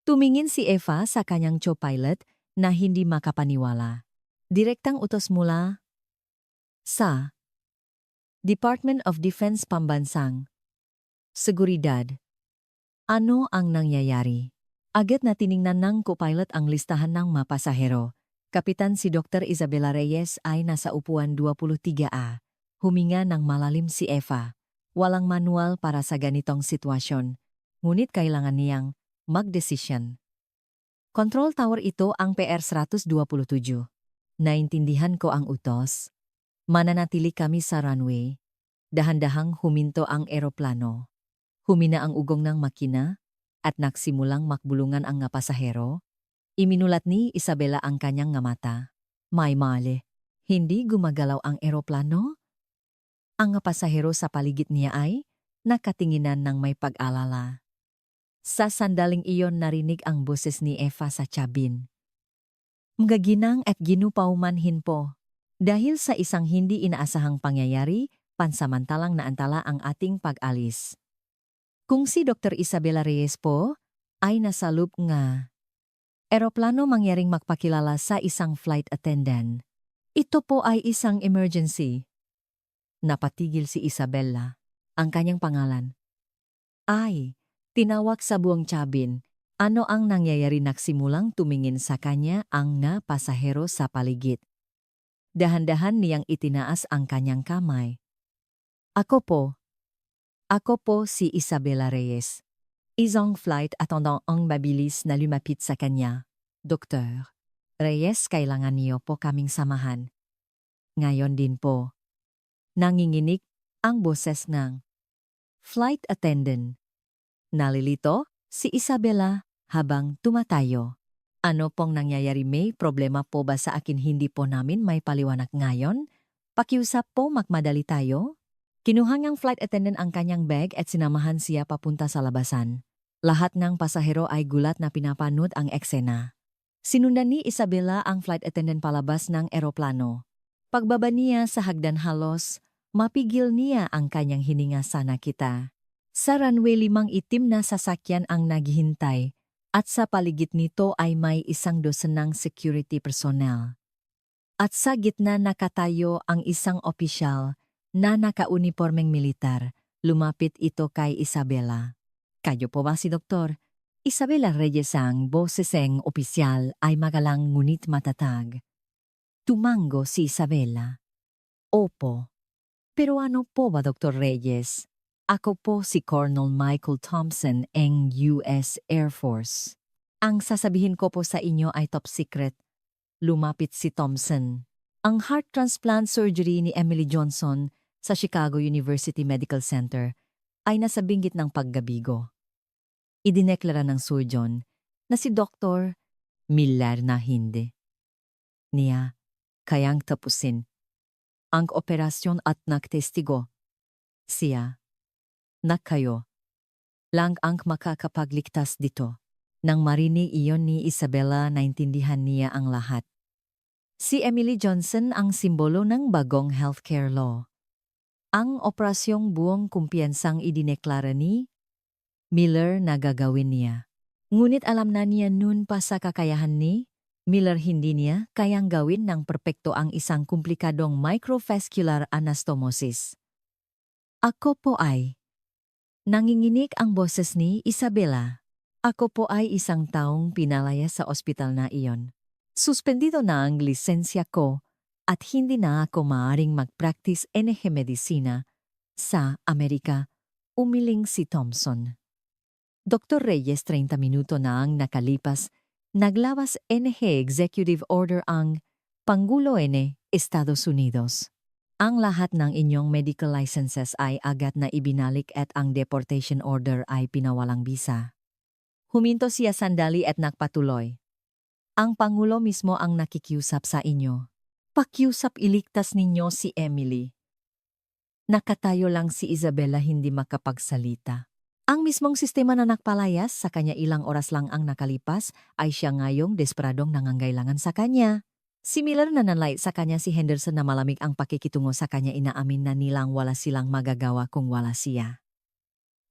Tumingin si Eva sa kanyang co-pilot na hindi makapaniwala. Direktang utos mula sa Department of Defense, Pambansang Seguridad. Ano ang nangyayari? Agad na tiningnan ng co-pilot ang listahan ng mga pasahero. Kapitan si Dr. Isabela Reyes ay nasa upuan 23A. Huminga ng malalim si Eva. Walang manual para sa ganitong sitwasyon, ngunit kailangan niyang magdesisyon. Control tower, ito ang PR 127. Naintindihan ko ang utos. Mananatili kami sa runway. Dahan-dahang huminto ang eroplano. Humina ang ugong ng makina at nagsimulang makbulungan ang nga pasahero. Iminulat ni Isabela ang kanyang nga mata. May mali. Hindi gumagalaw ang eroplano? Ang nga pasahero sa paligid niya ay nakatinginan ng may pag-alala. Sa sandaling iyon, narinig ang boses ni Eva sa cabin. Mga ginang at ginupaumanhin po. Dahil sa isang hindi inaasahang pangyayari, pansamantalang naantala ang ating pag-alis. Kung si Dr. Isabela Reyes po ay nasa loop nga eroplano, mangyaring magpakilala sa isang flight attendant. Ito po ay isang emergency. Napatigil si Isabela. Ang kanyang pangalan ay tinawag sa buong cabin. Ano ang nangyayari? Nagsimulang tumingin sa kanya ang nga pasahero sa paligid. Dahan-dahan niyang itinaas ang kanyang kamay. Ako po si Isabela Reyes. Isang flight attendant ang mabilis na lumapit sa kanya. Dr. Reyes, kailangan niyo po kaming samahan. Ngayon din po. Nanginginig ang boses ng flight attendant. Nalilito si Isabela habang tumatayo. Ano pong nangyayari? May problema po ba sa akin? Hindi po namin may paliwanag ngayon. Pakiusap po, magmadali tayo. Kinuha ng flight attendant ang kanyang bag at sinamahan siya papunta sa labasan. Lahat ng pasahero ay gulat na pinapanood ang eksena. Sinundan ni Isabela ang flight attendant palabas ng eroplano. Pagbaba niya sa hagdan, halos mapigil niya ang kanyang hininga. Sana kita. Sa runway, 5 itim na sasakyan ang naghihintay at sa paligid nito ay may 12 ng security personnel. At sa gitna nakatayo ang isang opisyal na naka-unipormeng militar. Lumapit ito kay Isabela. Kayo po ba si Dr. Isabela Reyes? Ang boseseng opisyal ay magalang ngunit matatag. Tumango si Isabela. Opo. Pero ano po ba, Dr. Reyes? Ako po si Colonel Michael Thompson ng US Air Force. Ang sasabihin ko po sa inyo ay top secret. Lumapit si Thompson. Ang heart transplant surgery ni Emily Johnson sa Chicago University Medical Center ay nasa binggit ng paggabigo. Idineklara ng surgeon na si Dr. Miller na hindi niya kayang tapusin ang operasyon at nagtestigo. Siya na kayo lang ang makakapagligtas dito. Nang marinig iyon ni Isabela, naintindihan niya ang lahat. Si Emily Johnson ang simbolo ng bagong healthcare law. Ang operasyong buong kumpiyansang idineklara ni Miller na gagawin niya. Ngunit alam na niya noon pa sa kakayahan ni Miller, hindi niya kayang gawin ng perpekto ang isang komplikadong microvascular anastomosis. Ako po ay nanginginig ang boses ni Isabela. Ako po ay isang taong pinalaya sa ospital na iyon. Suspendido na ang lisensya ko at hindi na ako maaaring mag-practice NG Medicina sa Amerika, umiling si Thompson. Dr. Reyes, 30 minuto na ang nakalipas, naglabas NG Executive Order ang Pangulo N. Estados Unidos. Ang lahat ng inyong medical licenses ay agad na ibinalik at ang deportation order ay pinawalang bisa. Huminto siya sandali at nagpatuloy. Ang Pangulo mismo ang nakikiusap sa inyo. Pakiusap iligtas ninyo si Emily. Nakatayo lang si Isabela, hindi makapagsalita. Ang mismong sistema na nagpalayas sa kanya ilang oras lang ang nakalipas ay siya ngayong desperadong nangangailangan sa kanya. Similar na nanlait sa kanya si Henderson na malamig ang pakikitungo sa kanya, inaamin na nilang wala silang magagawa kung wala siya.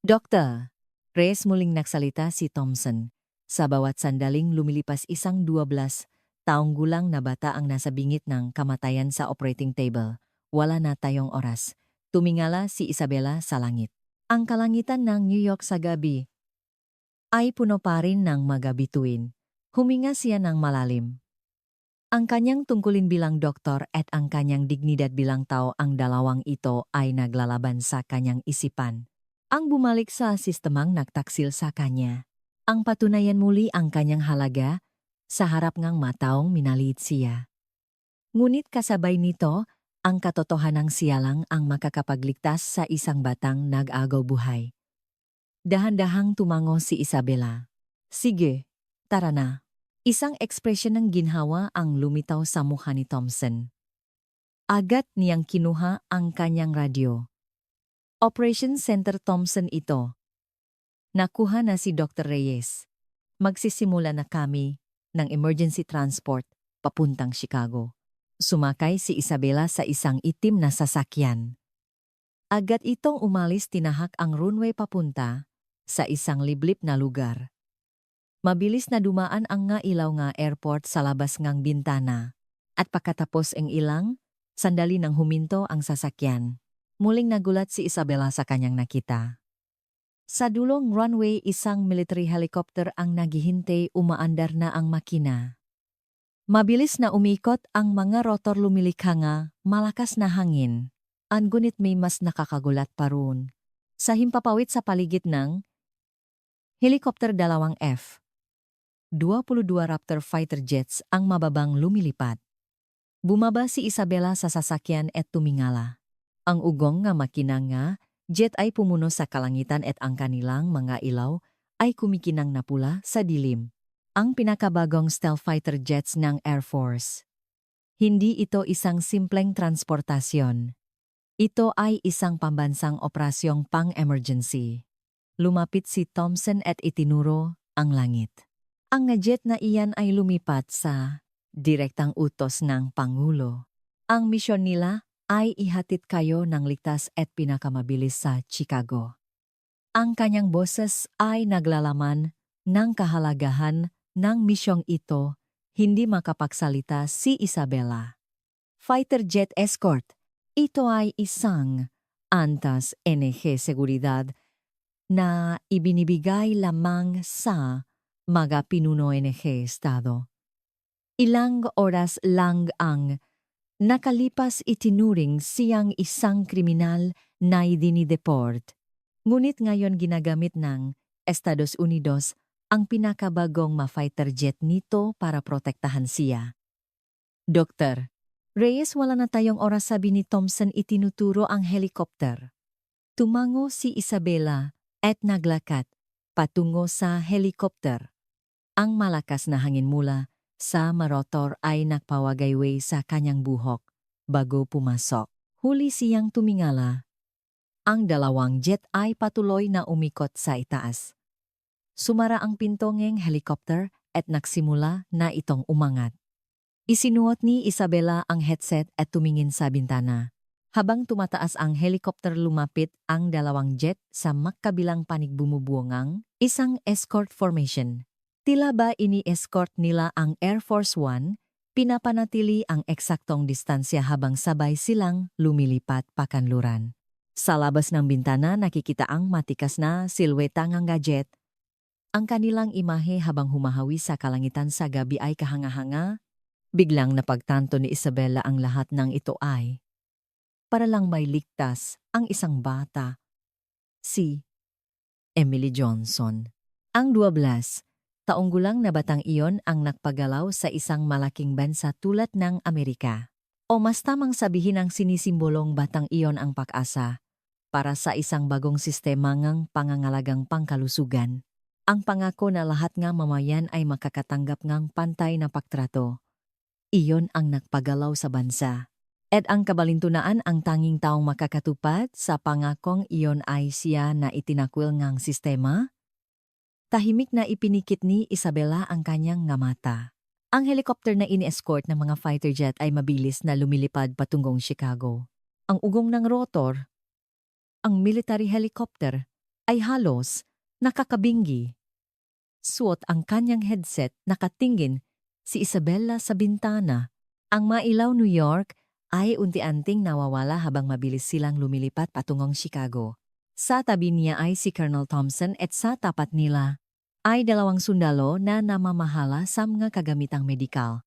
Doktor, Reyes, muling nagsalita si Thompson. Sa bawat sandaling lumilipas isang 12 taong gulang na bata ang nasa bingit ng kamatayan sa operating table. Wala na tayong oras. Tumingala si Isabela sa langit. Ang kalangitan ng New York sa gabi ay puno pa rin ng mga bituin. Huminga siya ng malalim. Ang kanyang tungkulin bilang doktor at ang kanyang dignidad bilang tao, ang dalawang ito ay naglalaban sa kanyang isipan. Ang bumalik sa sistemang nagtaksil sa kanya. Ang patunayan muli ang kanyang halaga sa harap ng mataong minaliit siya. Ngunit kasabay nito, ang katotohanang siya lang ang makakapagligtas sa isang batang nag-agaw buhay. Dahan-dahang tumango si Isabela. Sige, tara na. Isang ekspresyon ng ginhawa ang lumitaw sa mukha ni Thompson. Agad niyang kinuha ang kanyang radyo. Operation Center Thompson ito. Nakuha na si Dr. Reyes. Magsisimula na kami ng emergency transport papuntang Chicago. Sumakay si Isabela sa isang itim na sasakyan. Agad itong umalis, tinahak ang runway papunta sa isang liblib na lugar. Mabilis na dumaan ang nga ilaw nga airport sa labas ngang bintana. At pagkatapos ang ilang, sandali nang huminto ang sasakyan. Muling nagulat si Isabela sa kanyang nakita. Sa dulong runway, isang military helicopter ang naghihintay, umaandar na ang makina. Mabilis na umikot ang mga rotor, lumilikha nga malakas na hangin. Ngunit may mas nakakagulat pa roon. Sa himpapawid sa paligid ng helicopter, dalawang F-22 Raptor fighter jets ang mababang lumilipad. Bumaba si Isabela sa sasakyan at tumingala. Ang ugong nga makina nga jet ay pumuno sa kalangitan at ang kanilang mga ilaw ay kumikinang na pula sa dilim. Ang pinakabagong stealth fighter jets ng Air Force. Hindi ito isang simpleng transportasyon. Ito ay isang pambansang operasyong pang-emergency. Lumapit si Thompson at itinuro ang langit. Ang jet na iyan ay lumipat sa direktang utos ng Pangulo. Ang misyon nila ay ihatid kayo ng ligtas at pinakamabilis sa Chicago. Ang kanyang boses ay naglalaman ng kahalagahan ng misyong ito. Hindi makapagsalita si Isabela. Fighter jet escort. Ito ay isang antas NG seguridad na ibinibigay lamang sa mga pinuno NG Estado. Ilang oras lang ang nakalipas itinuring siyang isang kriminal na idinideport. Ngunit ngayon ginagamit ng Estados Unidos ang pinakabagong ma-fighter jet nito para protektahan siya. Dr. Reyes, wala na tayong oras, sabi ni Thompson, itinuturo ang helicopter. Tumango si Isabela at naglakad patungo sa helicopter. Ang malakas na hangin mula sa marotor ay nagpawagayway sa kanyang buhok bago pumasok. Huli siyang tumingala. Ang dalawang jet ay patuloy na umikot sa itaas. Sumara ang pinto ng helicopter at nagsimula na itong umangat. Isinuot ni Isabela ang headset at tumingin sa bintana. Habang tumataas ang helicopter, lumapit ang dalawang jet sa magkabilang panig, bumubuongang isang escort formation. Tila ba ini-escort nila ang Air Force One, pinapanatili ang eksaktong distansya habang sabay silang lumilipat pakanluran. Sa labas ng bintana nakikita ang matikas na silweta ng jet. Ang kanilang imahe habang humahawi sa kalangitan sa gabi ay kahanga-hanga. Biglang napagtanto ni Isabela ang lahat ng ito ay para lang may ligtas ang isang bata. Si Emily Johnson. Ang 12 taong gulang na batang iyon ang nagpagalaw sa isang malaking bansa tulad ng Amerika. O mas tamang sabihin, ang sinisimbolong batang iyon ang pag-asa para sa isang bagong sistema ng pangangalagang pangkalusugan. Ang pangako na lahat ng mamayan ay makakatanggap ng pantay na pagtrato. Iyon ang nagpagalaw sa bansa. At ang kabalintunaan, ang tanging taong makakatupad sa pangakong iyon ay siya na itinakwil ngang sistema. Tahimik na ipinikit ni Isabela ang kanyang nga mata. Ang helicopter na ini-escort ng mga fighter jet ay mabilis na lumilipad patungong Chicago. Ang ugong ng rotor, ang military helicopter, ay halos nakakabinggi. Suot ang kanyang headset, nakatingin si Isabela sa bintana. Ang mailaw New York ay unti-unting nawawala habang mabilis silang lumilipat patungong Chicago. Sa tabi niya ay si Colonel Thompson at sa tapat nila ay dalawang sundalo na namamahala sa mga kagamitang medikal.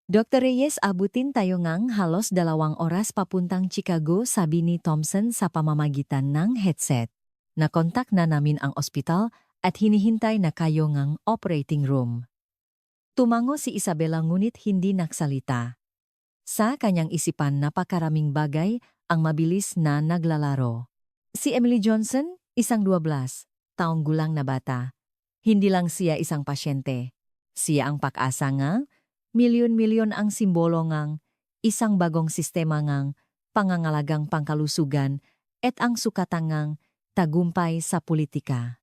Dr. Reyes, abutin tayo ngang halos 2 oras papuntang Chicago, sabi ni Thompson sa pamamagitan ng headset. Nakontak na namin ang ospital at hinihintay na kayo ngang operating room. Tumango si Isabela ngunit hindi nagsalita. Sa kanyang isipan, napakaraming bagay ang mabilis na naglalaro. Si Emily Johnson, isang 12 taong gulang na bata. Hindi lang siya isang pasyente. Siya ang pag-asa ngang milyon-milyon ang simbolo ngang isang bagong sistema ngang pangangalagang pangkalusugan at ang sukatan ngang tagumpay sa politika.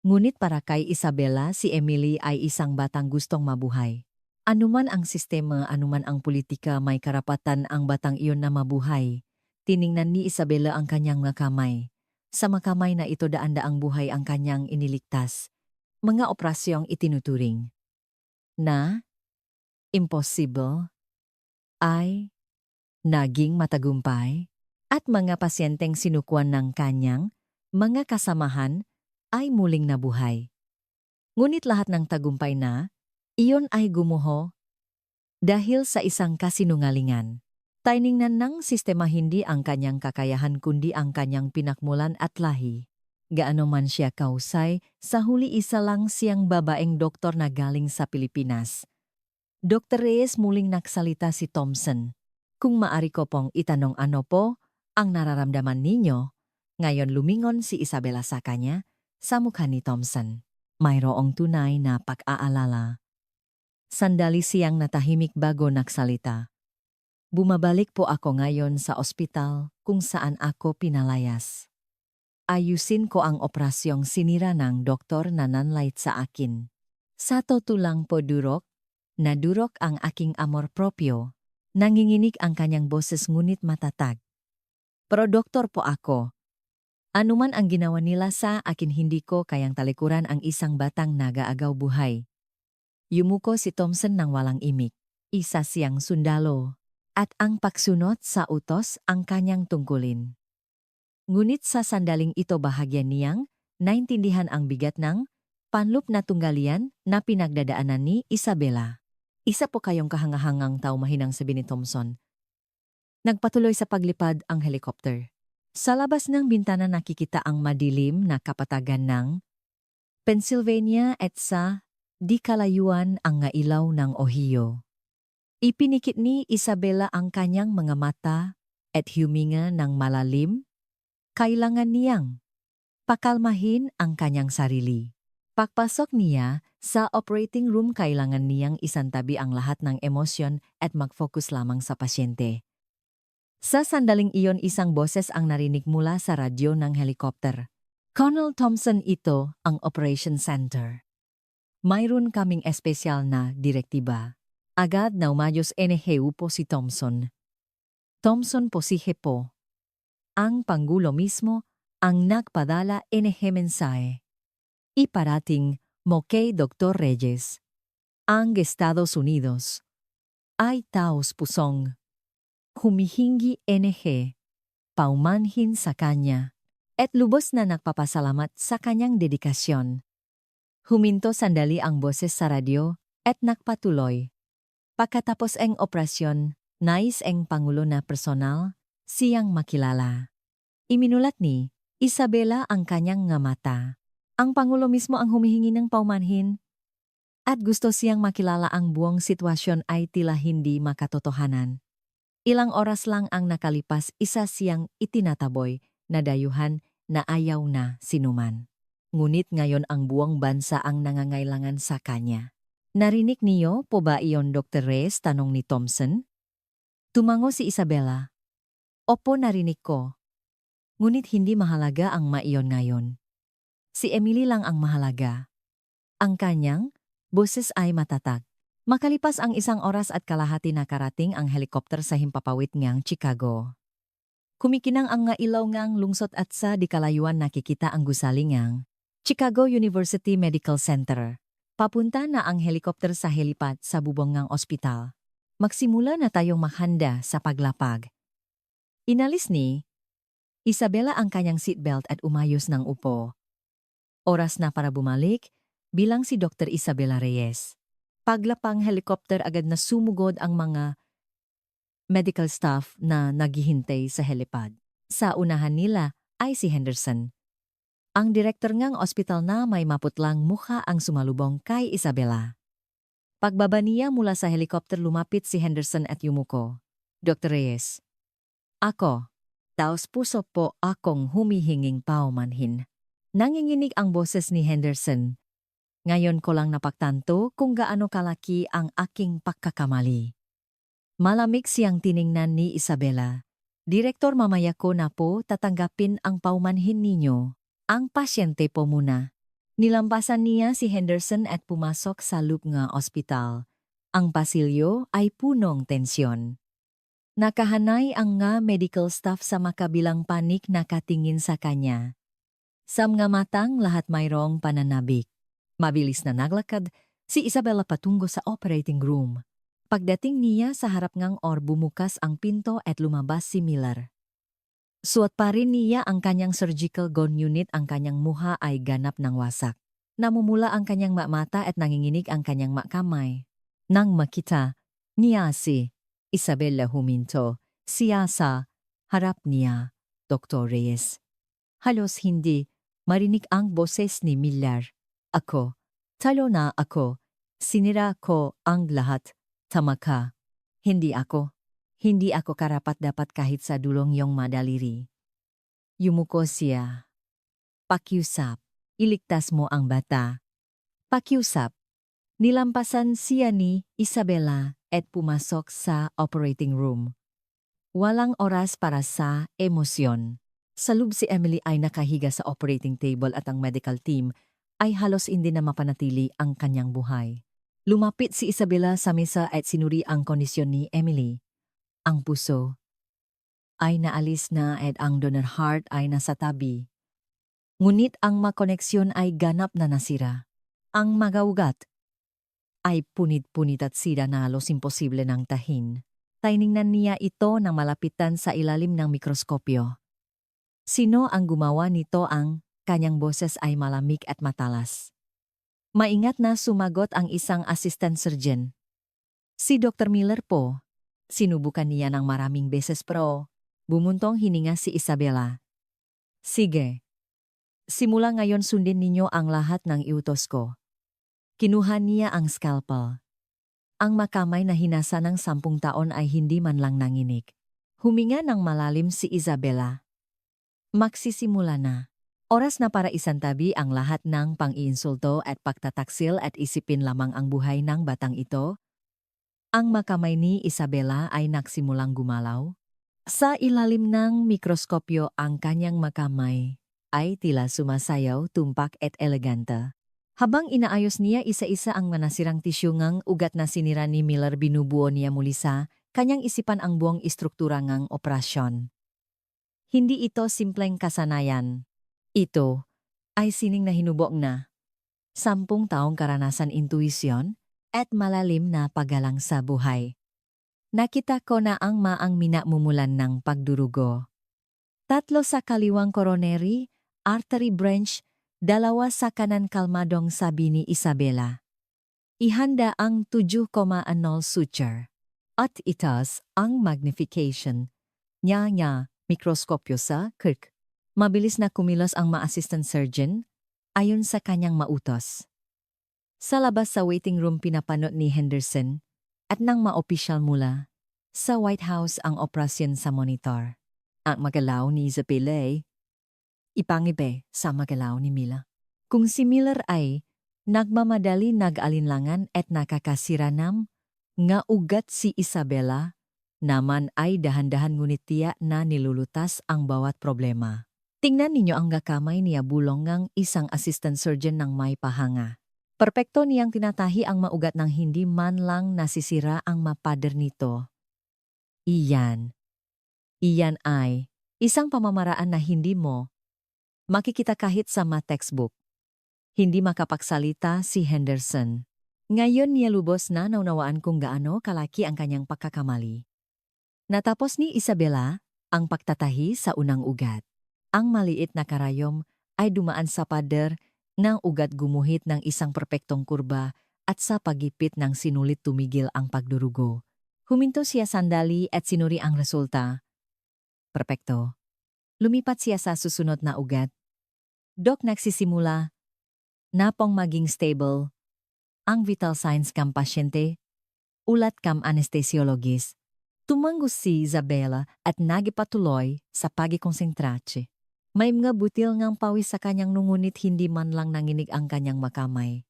Ngunit para kay Isabela, si Emily ay isang batang gustong mabuhay. Anuman ang sistema, anuman ang politika, may karapatan ang batang iyon na mabuhay. Tiningnan ni Isabela ang kanyang mga kamay. Sa makamay na ito, daan-daang buhay ang kanyang iniligtas. Mga operasyong itinuturing na impossible ay naging matagumpay, at mga pasyenteng sinukuan ng kanyang mga kasamahan ay muling nabuhay. Ngunit lahat ng tagumpay na iyon ay gumuho dahil sa isang kasinungalingan. Tiningnan ng sistema hindi ang kanyang kakayahan kundi ang kanyang pinakmulan at lahi. Gaano man siya kausay, sa huli isa lang siyang babaeng doktor na galing sa Pilipinas. Dr. Reyes, muling nagsalita si Thompson. Kung maari ko pong itanong, ano po ang nararamdaman ninyo? Ngayon lumingon si Isabela sa kanya, sa mukha ni Thompson. Mayroong tunay na pag-aalala. Sandali siyang natahimik bago nagsalita. Bumabalik po ako ngayon sa ospital kung saan ako pinalayas. Ayusin ko ang operasyong sinira ng doktor na nanlait sa akin. Sa totoo lang po, durok ang aking amor propio. Nanginginig ang kanyang boses ngunit matatag. Pero doktor po ako. Anuman ang ginawa nila sa akin, hindi ko kayang talikuran ang isang batang nag-aagaw buhay. Yumuko si Thompson ng walang imik. Isa siyang sundalo, at ang pagsunod sa utos ang kanyang tungkulin. Ngunit sa sandaling ito, bahagya niyang naintindihan ang bigat ng panlup na tunggalian na pinagdadaanan ni Isabela. Isa po kayong kahangahangang tao, mahinang sabi ni Thompson. Nagpatuloy sa paglipad ang helicopter. Sa labas ng bintana nakikita ang madilim na kapatagan ng Pennsylvania at sa di kalayuan ang nga ilaw ng Ohio. Ipinikit ni Isabela ang kanyang mga mata at huminga ng malalim. Kailangan niyang pakalmahin ang kanyang sarili. Pagpasok niya sa operating room, kailangan niyang isantabi ang lahat ng emosyon at mag-focus lamang sa pasyente. Sa sandaling iyon, isang boses ang narinig mula sa radyo ng helicopter. Colonel Thompson, ito ang Operation Center. Mayroon kaming espesyal na direktiba. Agad na umayos po si Thompson. Thompson po si Hepo. Ang Pangulo mismo ang nagpadala mensahe. Iparating mo kay Dr. Reyes. Ang Estados Unidos ay taos pusong humihingi paumanhin sa kanya at lubos na nagpapasalamat sa kanyang dedikasyon. Huminto sandali ang boses sa radyo at nagpatuloy. Pagkatapos ang operasyon, nais ang Pangulo na personal siyang makilala. Iminulat ni Isabela ang kanyang nga mata. Ang Pangulo mismo ang humihingi ng paumanhin at gusto siyang makilala. Ang buong sitwasyon ay tila hindi makatotohanan. Ilang oras lang ang nakalipas, isa siyang itinataboy na dayuhan na ayaw na sinuman. Ngunit ngayon ang buong bansa ang nangangailangan sa kanya. Narinig niyo po ba iyon, Dr. Reyes? Tanong ni Thompson. Tumango si Isabela. Opo, narinig ko. Ngunit hindi mahalaga ang maiyon ngayon. Si Emily lang ang mahalaga. Ang kanyang boses ay matatag. Makalipas ang 1 oras at kalahati, nakarating ang helikopter sa himpapawid ngang Chicago. Kumikinang ang nga ilaw ngang lungsod at sa di kalayuan nakikita ang gusali ngang Chicago University Medical Center. Papunta na ang helikopter sa helipad sa bubong ngang ospital. Magsimula na tayong maghanda sa paglapag. Inalis ni Isabela ang kanyang seatbelt at umayos ng upo. Oras na para bumalik, bilang si Dr. Isabela Reyes. Paglapang helicopter, agad na sumugod ang mga medical staff na naghihintay sa helipad. Sa unahan nila ay si Henderson. Ang direktor ngang ospital na may maputlang mukha ang sumalubong kay Isabela. Pagbaba niya mula sa helicopter, lumapit si Henderson at yumuko. Dr. Reyes. Ako, taos puso po akong humihinging paumanhin. Nanginginig ang boses ni Henderson. Ngayon ko lang napagtanto kung gaano kalaki ang aking pagkakamali. Malamig siyang tiningnan ni Isabela. Direktor, mamaya ko na po tatanggapin ang paumanhin ninyo. Ang pasyente po muna. Nilampasan niya si Henderson at pumasok sa loob nga ospital. Ang pasilyo ay punong tensyon. Nakahanay ang nga medical staff sa makabilang panik na katingin sa kanya. Sa mga matang lahat mayroong pananabik. Mabilis na naglakad si Isabela patungo sa operating room. Pagdating niya sa harap ngang bumukas ang pinto at lumabas si Miller. Suot pa rin niya ang kanyang surgical gown, unit ang kanyang muha ay ganap ng wasak. Namumula ang kanyang mata at nanginginig ang kanyang kamay. Nang makita niya si Isabela, huminto siya sa harap niya. Dr. Reyes. Halos hindi marinig ang boses ni Miller. Ako, talo na ako, sinira ko ang lahat, tama ka. Hindi ako karapat-dapat kahit sa dulong yung madaliri. Yumuko siya. Pakiusap, iligtas mo ang bata. Pakiusap. Nilampasan siya ni Isabela at pumasok sa operating room. Walang oras para sa emosyon. Sa loob si Emily ay nakahiga sa operating table at ang medical team ay halos hindi na mapanatili ang kanyang buhay. Lumapit si Isabela sa mesa at sinuri ang kondisyon ni Emily. Ang puso ay naalis na at ang donor heart ay nasa tabi. Ngunit ang makoneksyon ay ganap na nasira. Ang magaugat ay punit-punit at sira na halos imposible ng tahin. Tiningnan niya ito ng malapitan sa ilalim ng mikroskopyo. Sino ang gumawa nito? Ang kanyang boses ay malamig at matalas. Maingat na sumagot ang isang assistant surgeon. Si Dr. Miller po, sinubukan niya ng maraming beses pero bumuntong hininga si Isabela. Sige, simula ngayon sundin ninyo ang lahat ng iutos ko. Kinuha niya ang scalpel. Ang makamay na hinasa ng 10 taon ay hindi man lang nanginig. Huminga ng malalim si Isabela. Magsisimula na. Oras na para isantabi ang lahat ng pang-iinsulto at pagtataksil at isipin lamang ang buhay ng batang ito. Ang makamay ni Isabela ay nagsimulang gumalaw. Sa ilalim ng mikroskopyo ang kanyang makamay ay tila sumasayaw, tumpak at elegante. Habang inaayos niya isa-isa ang manasirang tisyu ngang ugat na sinira ni Miller, binubuo niya muli sa kanyang isipan ang buong istruktura ngang operasyon. Hindi ito simpleng kasanayan. Ito ay sining na hinubok na 10 taong karanasan, intuisyon at malalim na paggalang sa buhay. Nakita ko na ang maang minamumulan ng pagdurugo. 3 sa kaliwang coronary artery branch, 2 sa kanan kalmadong, sabi ni Isabela. Ihanda ang 7,0 suture. At itas ang magnification. Nya mikroskopyo sa Kirk. Mabilis na kumilos ang ma-assistant surgeon ayon sa kanyang mautos. Sa labas sa waiting room pinapanood ni Henderson at nang ma-opisyal mula sa White House ang operasyon sa monitor. Ang magalaw ni Isabela ipangibe sa magalaw ni Mila. Kung si Miller ay nagmamadali, nag-alinlangan at nakakasiranam, nga ugat si Isabela naman ay dahan-dahan ngunit tiyak na nilulutas ang bawat problema. Tingnan ninyo ang gakamay niya bulong ngang isang assistant surgeon ng may pahanga. Perpekto niyang tinatahi ang maugat ng hindi man lang nasisira ang mapader nito. Iyan ay isang pamamaraan na hindi mo makikita kahit sa textbook. Hindi makapagsalita si Henderson. Ngayon niya lubos na naunawaan kung gaano kalaki ang kanyang pagkakamali. Natapos ni Isabela ang pagtatahi sa unang ugat. Ang maliit na karayom ay dumaan sa pader ng ugat, gumuhit ng isang perpektong kurba at sa pagipit ng sinulit tumigil ang pagdurugo. Huminto siya sandali at sinuri ang resulta. Perpekto. Lumipat siya sa susunod na ugat. Dok, nagsisimula na pong maging stable ang vital signs kam pasyente, ulat kam anesthesiologist. Tumanggos si Isabela at nagipatuloy sa pagikonsentrache. May mga butil ngang pawis sa kanyang ngunit hindi man lang nanginig ang kanyang makamay.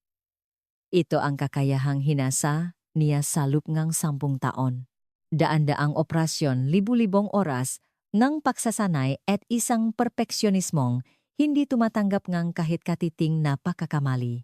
Ito ang kakayahang hinasa niya sa loob ngang 10 taon. Daan-daang operasyon, libu-libong oras ng pagsasanay at isang perpeksionismong hindi tumatanggap ngang kahit katiting na pagkakamali.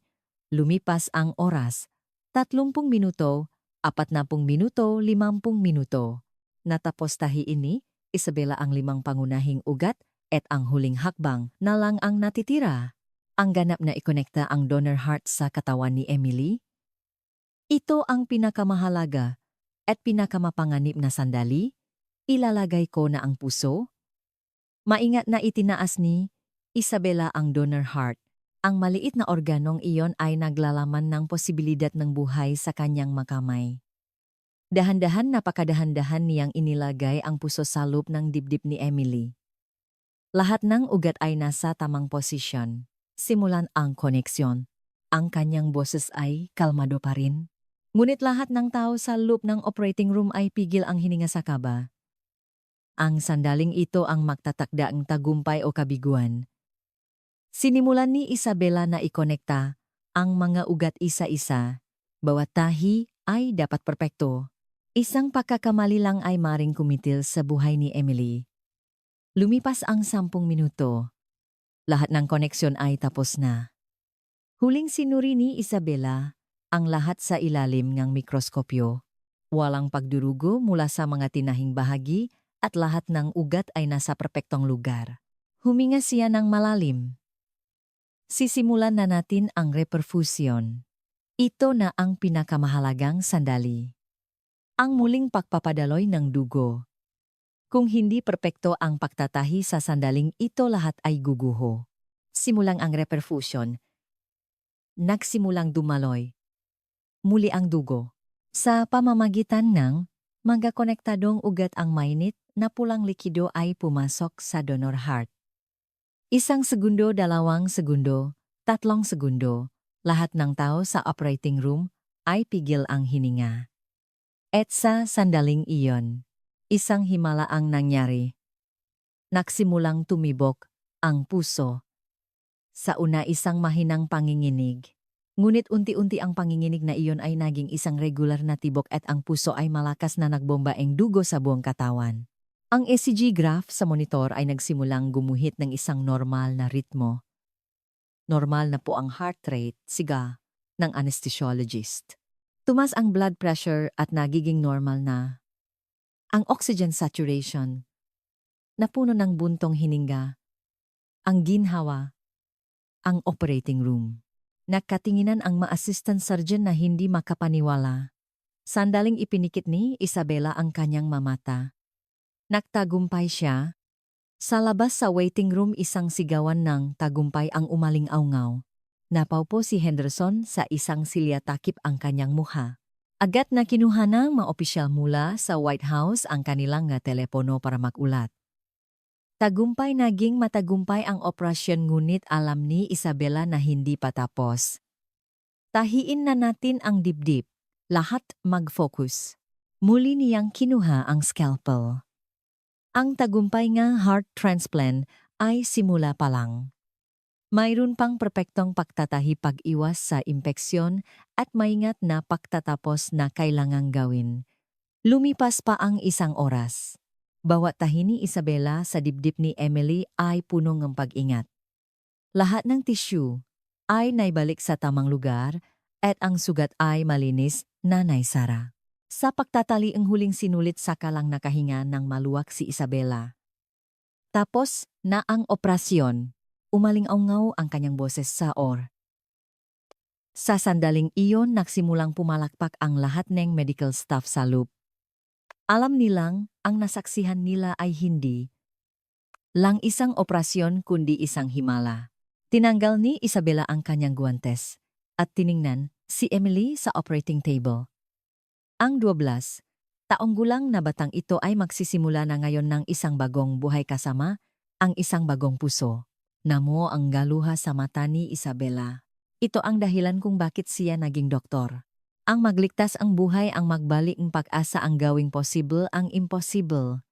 Lumipas ang oras, 30 minuto, 40 minuto, 50 minuto. Natapos tahi ini, Isabela ang 5 pangunahing ugat at ang huling hakbang na lang ang natitira. Ang ganap na ikonekta ang donor heart sa katawan ni Emily. Ito ang pinakamahalaga at pinakamapanganib na sandali. Ilalagay ko na ang puso. Maingat na itinaas ni Isabela ang donor heart. Ang maliit na organong iyon ay naglalaman ng posibilidad ng buhay sa kanyang makamay. Dahan-dahan, napakadahan-dahan niyang inilagay ang puso sa loob ng dibdib ni Emily. Lahat ng ugat ay nasa tamang posisyon. Simulan ang koneksyon. Ang kanyang boses ay kalmado pa rin. Ngunit lahat ng tao sa loob ng operating room ay pigil ang hininga sa kaba. Ang sandaling ito ang magtatakda ng tagumpay o kabiguan. Sinimulan ni Isabela na ikonekta ang mga ugat isa-isa. Bawat tahi ay dapat perpekto. Isang pagkakamali lang ay maring kumitil sa buhay ni Emily. Lumipas ang 10 minuto. Lahat ng koneksyon ay tapos na. Huling sinuri ni Isabela ang lahat sa ilalim ng mikroskopyo. Walang pagdurugo mula sa mga tinahing bahagi at lahat ng ugat ay nasa perpektong lugar. Huminga siya ng malalim. Sisimulan na natin ang reperfusion. Ito na ang pinakamahalagang sandali. Ang muling pagpapadaloy ng dugo. Kung hindi perpekto ang pagtatahi sa sandaling ito, lahat ay guguho. Simulang ang reperfusion. Nagsimulang dumaloy. Muli ang dugo. Sa pamamagitan ng magkakonektadong ugat ang mainit na pulang likido ay pumasok sa donor heart. 1 segundo, 2 segundo, 3 segundo, lahat ng tao sa operating room ay pigil ang hininga. At sa sandaling iyon, isang himala ang nangyari. Nagsimulang tumibok ang puso. Sa una isang mahinang panginginig. Ngunit unti-unti ang panginginig na iyon ay naging isang regular na tibok at ang puso ay malakas na nagbombaeng dugo sa buong katawan. Ang ECG graph sa monitor ay nagsimulang gumuhit ng isang normal na ritmo. Normal na po ang heart rate, siga, ng anesthesiologist. Tumas ang blood pressure at nagiging normal na. Ang oxygen saturation, napuno ng buntong hininga. Ang ginhawa, ang operating room. Nagkatinginan ang ma-assistant surgeon na hindi makapaniwala. Sandaling ipinikit ni Isabela ang kanyang mamata. Nagtagumpay siya. Sa labas sa waiting room isang sigawan ng tagumpay ang umaling-awngaw. Napaupo si Henderson sa isang silyatakip ang kanyang mukha. Agad na kinuha ng mga opisyal mula sa White House ang kanilang telepono para magulat. Naging matagumpay ang operasyon ngunit alam ni Isabela na hindi pa tapos. Tahiin na natin ang dibdib. Lahat mag-focus. Muli niyang kinuha ang scalpel. Ang tagumpay ng heart transplant ay simula pa lang. Mayroon pang perpektong pagtatahi pag-iwas sa impeksyon at maingat na pagtatapos na kailangang gawin. Lumipas pa ang 1 oras. Bawat tahi ni Isabela sa dibdib ni Emily ay puno ng pag-ingat. Lahat ng tissue ay naibalik sa tamang lugar at ang sugat ay malinis na naisara. Sa pagtatali ang huling sinulit saka lang nakahinga ng maluwag si Isabela. Tapos na ang operasyon. Umaling-awngaw ang kanyang boses sa or. Sa sandaling iyon nagsimulang pumalakpak ang lahat ng medical staff sa loop. Alam nilang ang nasaksihan nila ay hindi lang isang operasyon kundi isang himala. Tinanggal ni Isabela ang kanyang guwantes at tiningnan si Emily sa operating table. Ang 12 taong gulang na batang ito ay magsisimula na ngayon ng isang bagong buhay kasama ang isang bagong puso. Namo ang galuha sa mata ni Isabela. Ito ang dahilan kung bakit siya naging doktor. Ang magligtas ang buhay ang magbalik ng pag-asa ang gawing possible ang impossible.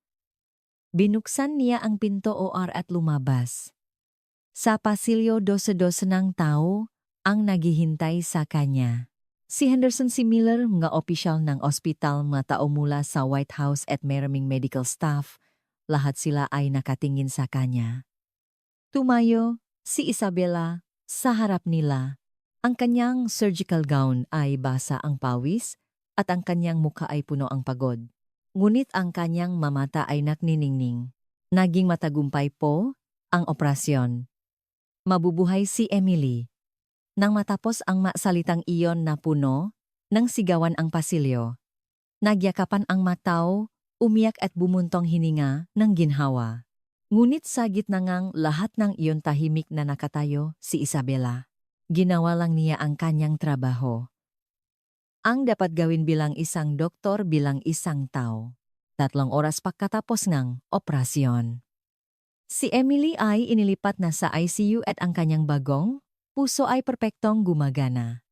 Binuksan niya ang pinto OR at lumabas. Sa pasilyo 12 ng tao ang naghihintay sa kanya. Si Henderson si Miller mga opisyal ng ospital mga tao mula sa White House at maraming medical staff, lahat sila ay nakatingin sa kanya. Tumayo si Isabela sa harap nila. Ang kanyang surgical gown ay basa ang pawis at ang kanyang mukha ay puno ang pagod. Ngunit ang kanyang mamata ay nakniningning. Naging matagumpay po ang operasyon. Mabubuhay si Emily. Nang matapos ang salitang iyon na puno, nang sigawan ang pasilyo. Nagyakapan ang matao, umiyak at bumuntong hininga ng ginhawa. Ngunit sa gitna ngang lahat ng iyon tahimik na nakatayo si Isabela. Ginawa lang niya ang kanyang trabaho. Ang dapat gawin bilang isang doktor bilang isang tao. 3 oras pagkatapos ng operasyon. Si Emily ay inilipat na sa ICU at ang kanyang bagong puso ay perpektong gumagana.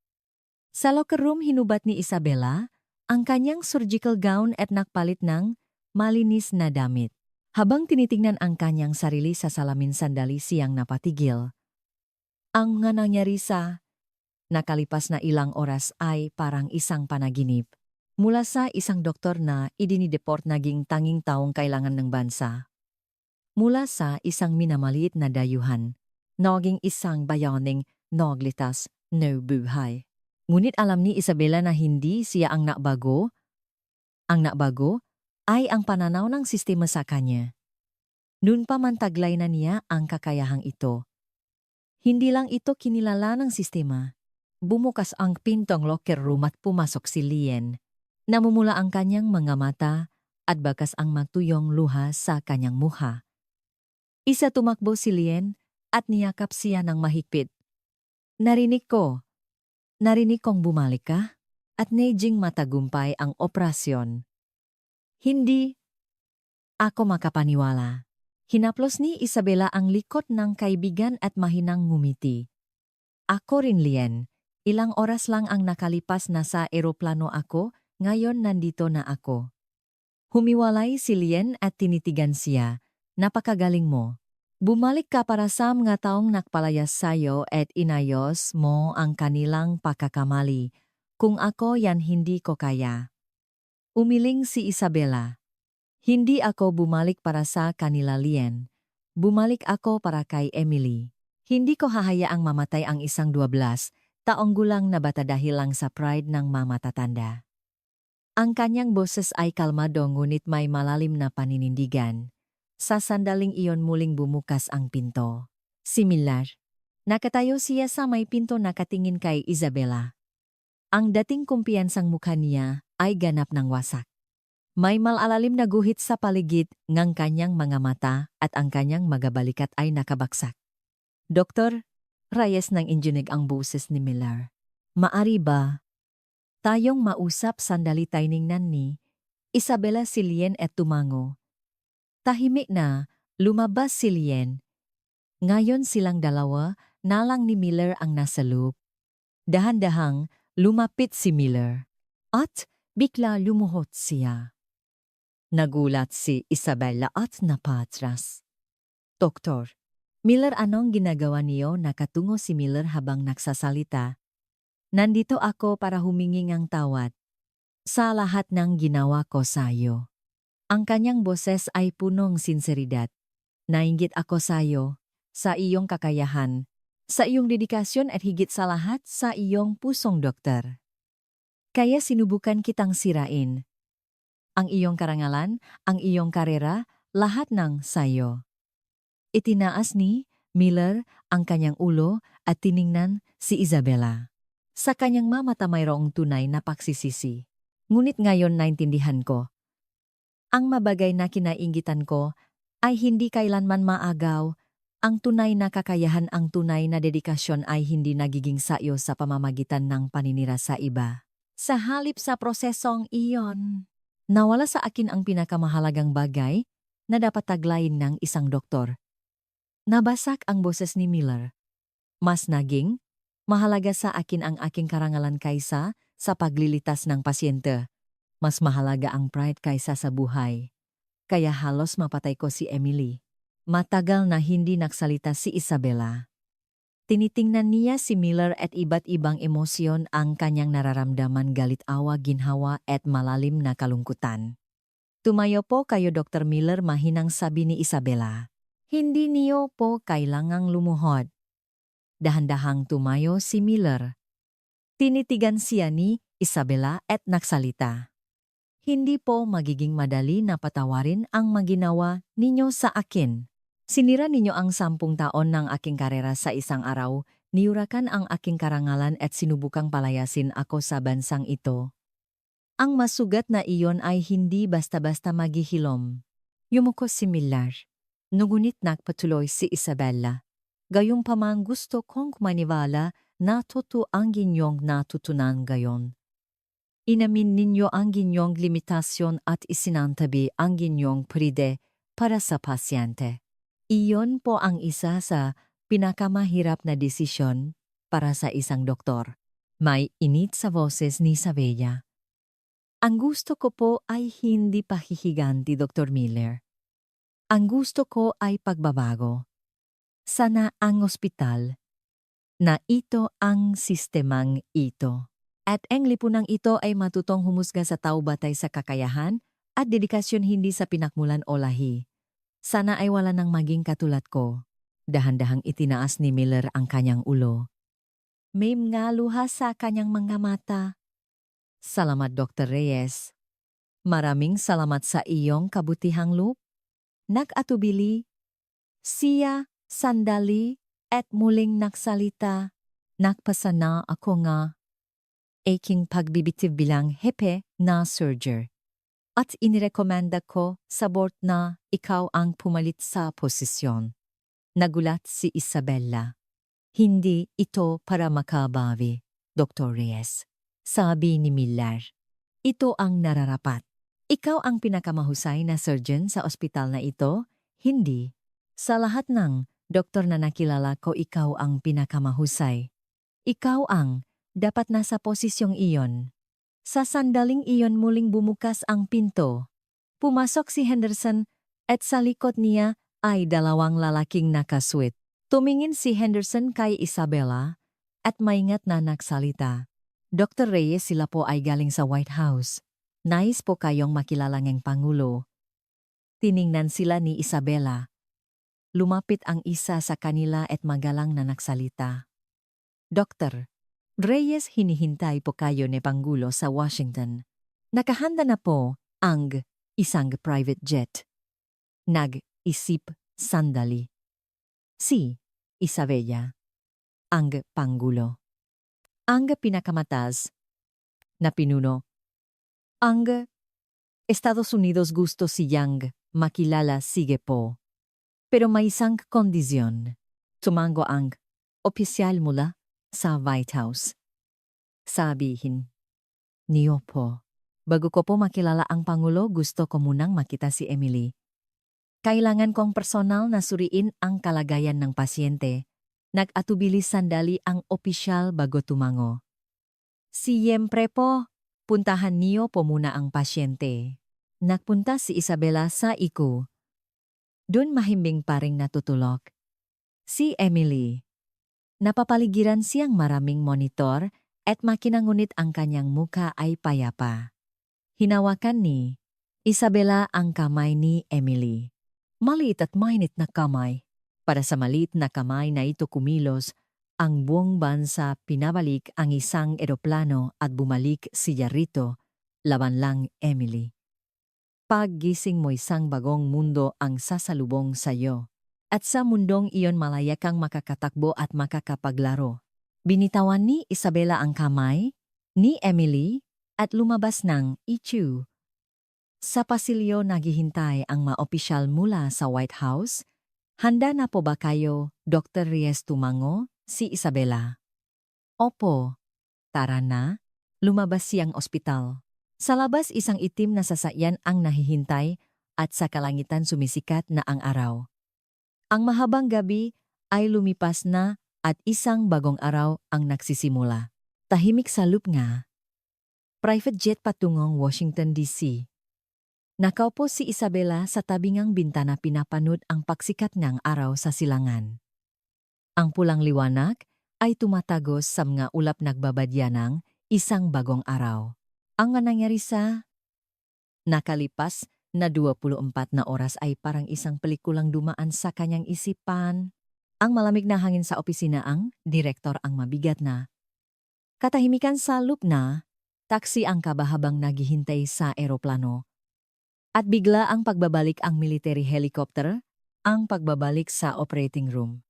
Sa locker room hinubad ni Isabela ang kanyang surgical gown at nakpalit ng malinis na damit. Habang tinitingnan ang kanyang sarili sa salamin sandali siyang napatigil. Ang nga nangyari sa nakalipas na ilang oras ay parang isang panaginip. Mula sa isang doktor na idinideport naging tanging taong kailangan ng bansa. Mula sa isang minamaliit na dayuhan, naging isang bayaning naglitas na buhay. Ngunit alam ni Isabela na hindi siya ang nabago. Ang nabago ay ang pananaw ng sistema sa kanya. Noon pa man taglay na niya ang kakayahang ito. Hindi lang ito kinilala ng sistema. Bumukas ang pintong locker room at pumasok si Lien. Namumula ang kanyang mga mata at bakas ang matuyong luha sa kanyang mukha. Isa tumakbo si Lien at niyakap siya ng mahigpit. Narinig kong bumalik ka? at naging matagumpay ang operasyon. Hindi ako makapaniwala. Hinaplos ni Isabela ang likod ng kaibigan at mahinang ngumiti. Ako rin, Lien. Ilang oras lang ang nakalipas na sa eroplano ako, ngayon nandito na ako. Humiwalay si Lien at tinitigan siya. Napakagaling mo. Bumalik ka para sa mga taong nakpalayas sayo at inayos mo ang kanilang pagkakamali. Kung ako yan hindi ko kaya. Umiling si Isabela. Hindi ako bumalik para sa kanila, Lien. Bumalik ako para kay Emily. Hindi ko hahayaang mamatay ang isang 12 taong gulang na bata dahil lang sa pride ng mamatatanda. Ang kanyang boses ay kalmado ngunit may malalim na paninindigan. Sa sandaling iyon muling bumukas ang pinto. Similar. Nakatayo siya sa may pinto nakatingin kay Isabela. Ang dating kumpiyansang mukha niya ay ganap ng wasak. May malalalim na guhit sa paligid ng kanyang mga mata at ang kanyang mga balikat ay nakabaksak. Doktor, Reyes nang injunig ang boses ni Miller. Maari ba tayong mausap sandali tiningnan ni Isabela si Lien at tumango. Tahimik na, lumabas si Lien. Ngayon silang dalawa, nalang ni Miller ang nasa loob. Dahan-dahang, lumapit si Miller. At bigla lumuhod siya. Nagulat si Isabela at napatras. Doktor, Miller, anong ginagawa niyo? Nakatungo si Miller habang nagsasalita. Nandito ako para humingi ng tawad sa lahat ng ginawa ko sa iyo. Ang kanyang boses ay punong sinseridad. Nainggit ako sa iyo, sa iyong kakayahan, sa iyong dedikasyon at higit sa lahat sa iyong pusong doktor. Kaya sinubukan kitang sirain. Ang iyong karangalan, ang iyong karera, lahat ng sayo. Itinaas ni Miller ang kanyang ulo at tiningnan si Isabela. Sa kanyang mamata mayroong tunay na pagsisisi. Ngunit ngayon naintindihan ko. Ang mabagay na kinainggitan ko ay hindi kailanman maagaw. Ang tunay na kakayahan, ang tunay na dedikasyon ay hindi nagiging sayo sa pamamagitan ng paninira sa iba. Sa halip sa prosesong iyon, nawala sa akin ang pinakamahalagang bagay na dapat taglayin ng isang doktor. Nabasak ang boses ni Miller. Mas naging mahalaga sa akin ang aking karangalan kaysa sa paglilitas ng pasyente. Mas mahalaga ang pride kaysa sa buhay. Kaya halos mapatay ko si Emily. Matagal na hindi nagsalita si Isabela. Tinitingnan niya si Miller at iba't ibang emosyon ang kanyang nararamdaman, galit, awa, ginhawa at malalim na kalungkutan. Tumayo po kayo, Dr. Miller, mahinang sabi ni Isabela. Hindi niyo po kailangang lumuhod. Dahan-dahang tumayo si Miller. Tinitigan siya ni Isabela at nagsalita. Hindi po magiging madali na patawarin ang maginawa ninyo sa akin. Sinira ninyo ang 10 taon ng aking karera sa isang araw, niyurakan ang aking karangalan at sinubukang palayasin ako sa bansang ito. Ang masugat na iyon ay hindi basta-basta maghihilom. Yumuko si Miller. Ngunit nagpatuloy si Isabela. Gayunpaman gusto kong maniwala na totoo ang inyong natutunan gayon. Inamin ninyo ang inyong limitasyon at isinantabi ang inyong pride para sa pasyente. Iyon po ang isa sa pinakamahirap na desisyon para sa isang doktor. May init sa boses ni Isabela. Ang gusto ko po ay hindi pahihiganti, Dr. Miller. Ang gusto ko ay pagbabago. Sana ang ospital na ito, ang sistemang ito. At ang lipunang ito ay matutong humusga sa tao batay sa kakayahan at dedikasyon, hindi sa pinakmulan o lahi. Sana ay wala nang maging katulad ko. Dahan-dahang itinaas ni Miller ang kanyang ulo. May mga luha sa kanyang mga mata. Salamat, Dr. Reyes. Maraming salamat sa iyong kabutihang loob. Nag-atubili siya sandali at muling nagsalita. Nagpasana ako nga aking pagbibitiw bilang hepe na surgeon. At inirekomenda ko sa board na ikaw ang pumalit sa posisyon. Nagulat si Isabela. Hindi ito para makabawi, Dr. Reyes. Sabi ni Miller. Ito ang nararapat. Ikaw ang pinakamahusay na surgeon sa ospital na ito? Hindi. Sa lahat ng doktor na nakilala ko, ikaw ang pinakamahusay. Ikaw ang dapat nasa posisyong iyon. Sa sandaling iyon muling bumukas ang pinto. Pumasok si Henderson at sa likod niya ay dalawang lalaking nakaswit. Tumingin si Henderson kay Isabela at maingat na nagsalita. Dr. Reyes, sila po ay galing sa White House. Nais po kayong makilala ng Pangulo. Tiningnan sila ni Isabela. Lumapit ang isa sa kanila at magalang na nagsalita. Dr. Reyes, hinihintay po kayo ni Pangulo sa Washington. Nakahanda na po ang isang private jet. Nag-isip sandali. Si Isabela, ang Pangulo. Ang pinakamataas na pinuno. Ang Estados Unidos gusto siyang makilala, sige po. Pero may isang kondisyon. Tumango ang opisyal mula sa White House. Sabihin niyo po, bago ko po makilala ang Pangulo, gusto ko munang makita si Emily. Kailangan kong personal na suriin ang kalagayan ng pasyente. Nag-atubili sandali ang opisyal bago tumango. Siyempre po, puntahan niyo po muna ang pasyente. Nagpunta si Isabela sa iko. Doon mahimbing pa ring natutulog. Si Emily. Napapaligiran siyang maraming monitor at makinangunit ang kanyang muka ay payapa. Hinawakan ni Isabela ang kamay ni Emily. Maliit at mainit na kamay. Para sa maliit na kamay na ito kumilos, ang buong bansa pinabalik ang isang eroplano at bumalik siya rito. Laban lang, Emily. Paggising mo, isang bagong mundo ang sasalubong sa iyo. At sa mundong iyon malaya kang makakatakbo at makakapaglaro. Binitawan ni Isabela ang kamay ni Emily at lumabas ng ICU. Sa pasilyo naghihintay ang mga opisyal mula sa White House. Handa na po ba kayo, Dr. Reyes? Tumango si Isabela. Opo. Tara na. Lumabas siyang ospital. Sa labas isang itim na sasakyan ang nahihintay at sa kalangitan sumisikat na ang araw. Ang mahabang gabi ay lumipas na at isang bagong araw ang nagsisimula. Tahimik sa loop nga. Private jet patungong Washington, D.C. Nakaupo si Isabela sa tabingang bintana, pinapanood ang pagsikat ng araw sa silangan. Ang pulang liwanag ay tumatagos sa mga ulap, nagbabadya ng isang bagong araw. Ang nangyari sa nakalipas na 24 na oras ay parang isang pelikulang dumaan sa kanyang isipan. Ang malamig na hangin sa opisina, ang direktor, ang mabigat na katahimikan sa loop na taksi, ang kabahabang naghihintay sa eroplano. At bigla ang pagbabalik ang military helicopter, ang pagbabalik sa operating room.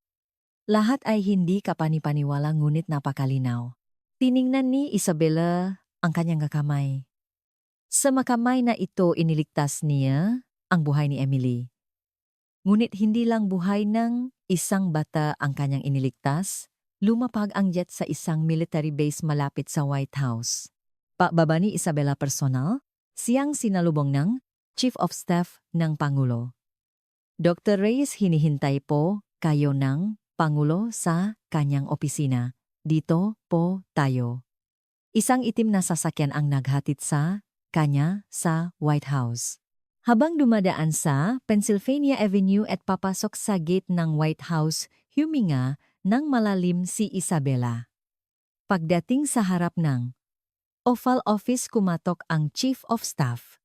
Lahat ay hindi kapanipaniwala ngunit napakalinaw. Tiningnan ni Isabela ang kanyang kamay. Sa makamay na ito iniligtas niya ang buhay ni Emily. Ngunit hindi lang buhay ng isang bata ang kanyang iniligtas, lumapag ang jet sa isang military base malapit sa White House. Pababa ni Isabela personal, siyang sinalubong ng Chief of Staff ng Pangulo. Dr. Reyes, hinihintay po kayo ng Pangulo sa kanyang opisina. Dito po tayo. Isang itim na sasakyan ang naghatid sa kanya sa White House. Habang dumadaan sa Pennsylvania Avenue at papasok sa gate ng White House, huminga ng malalim si Isabela. Pagdating sa harap ng Oval Office, kumatok ang Chief of Staff.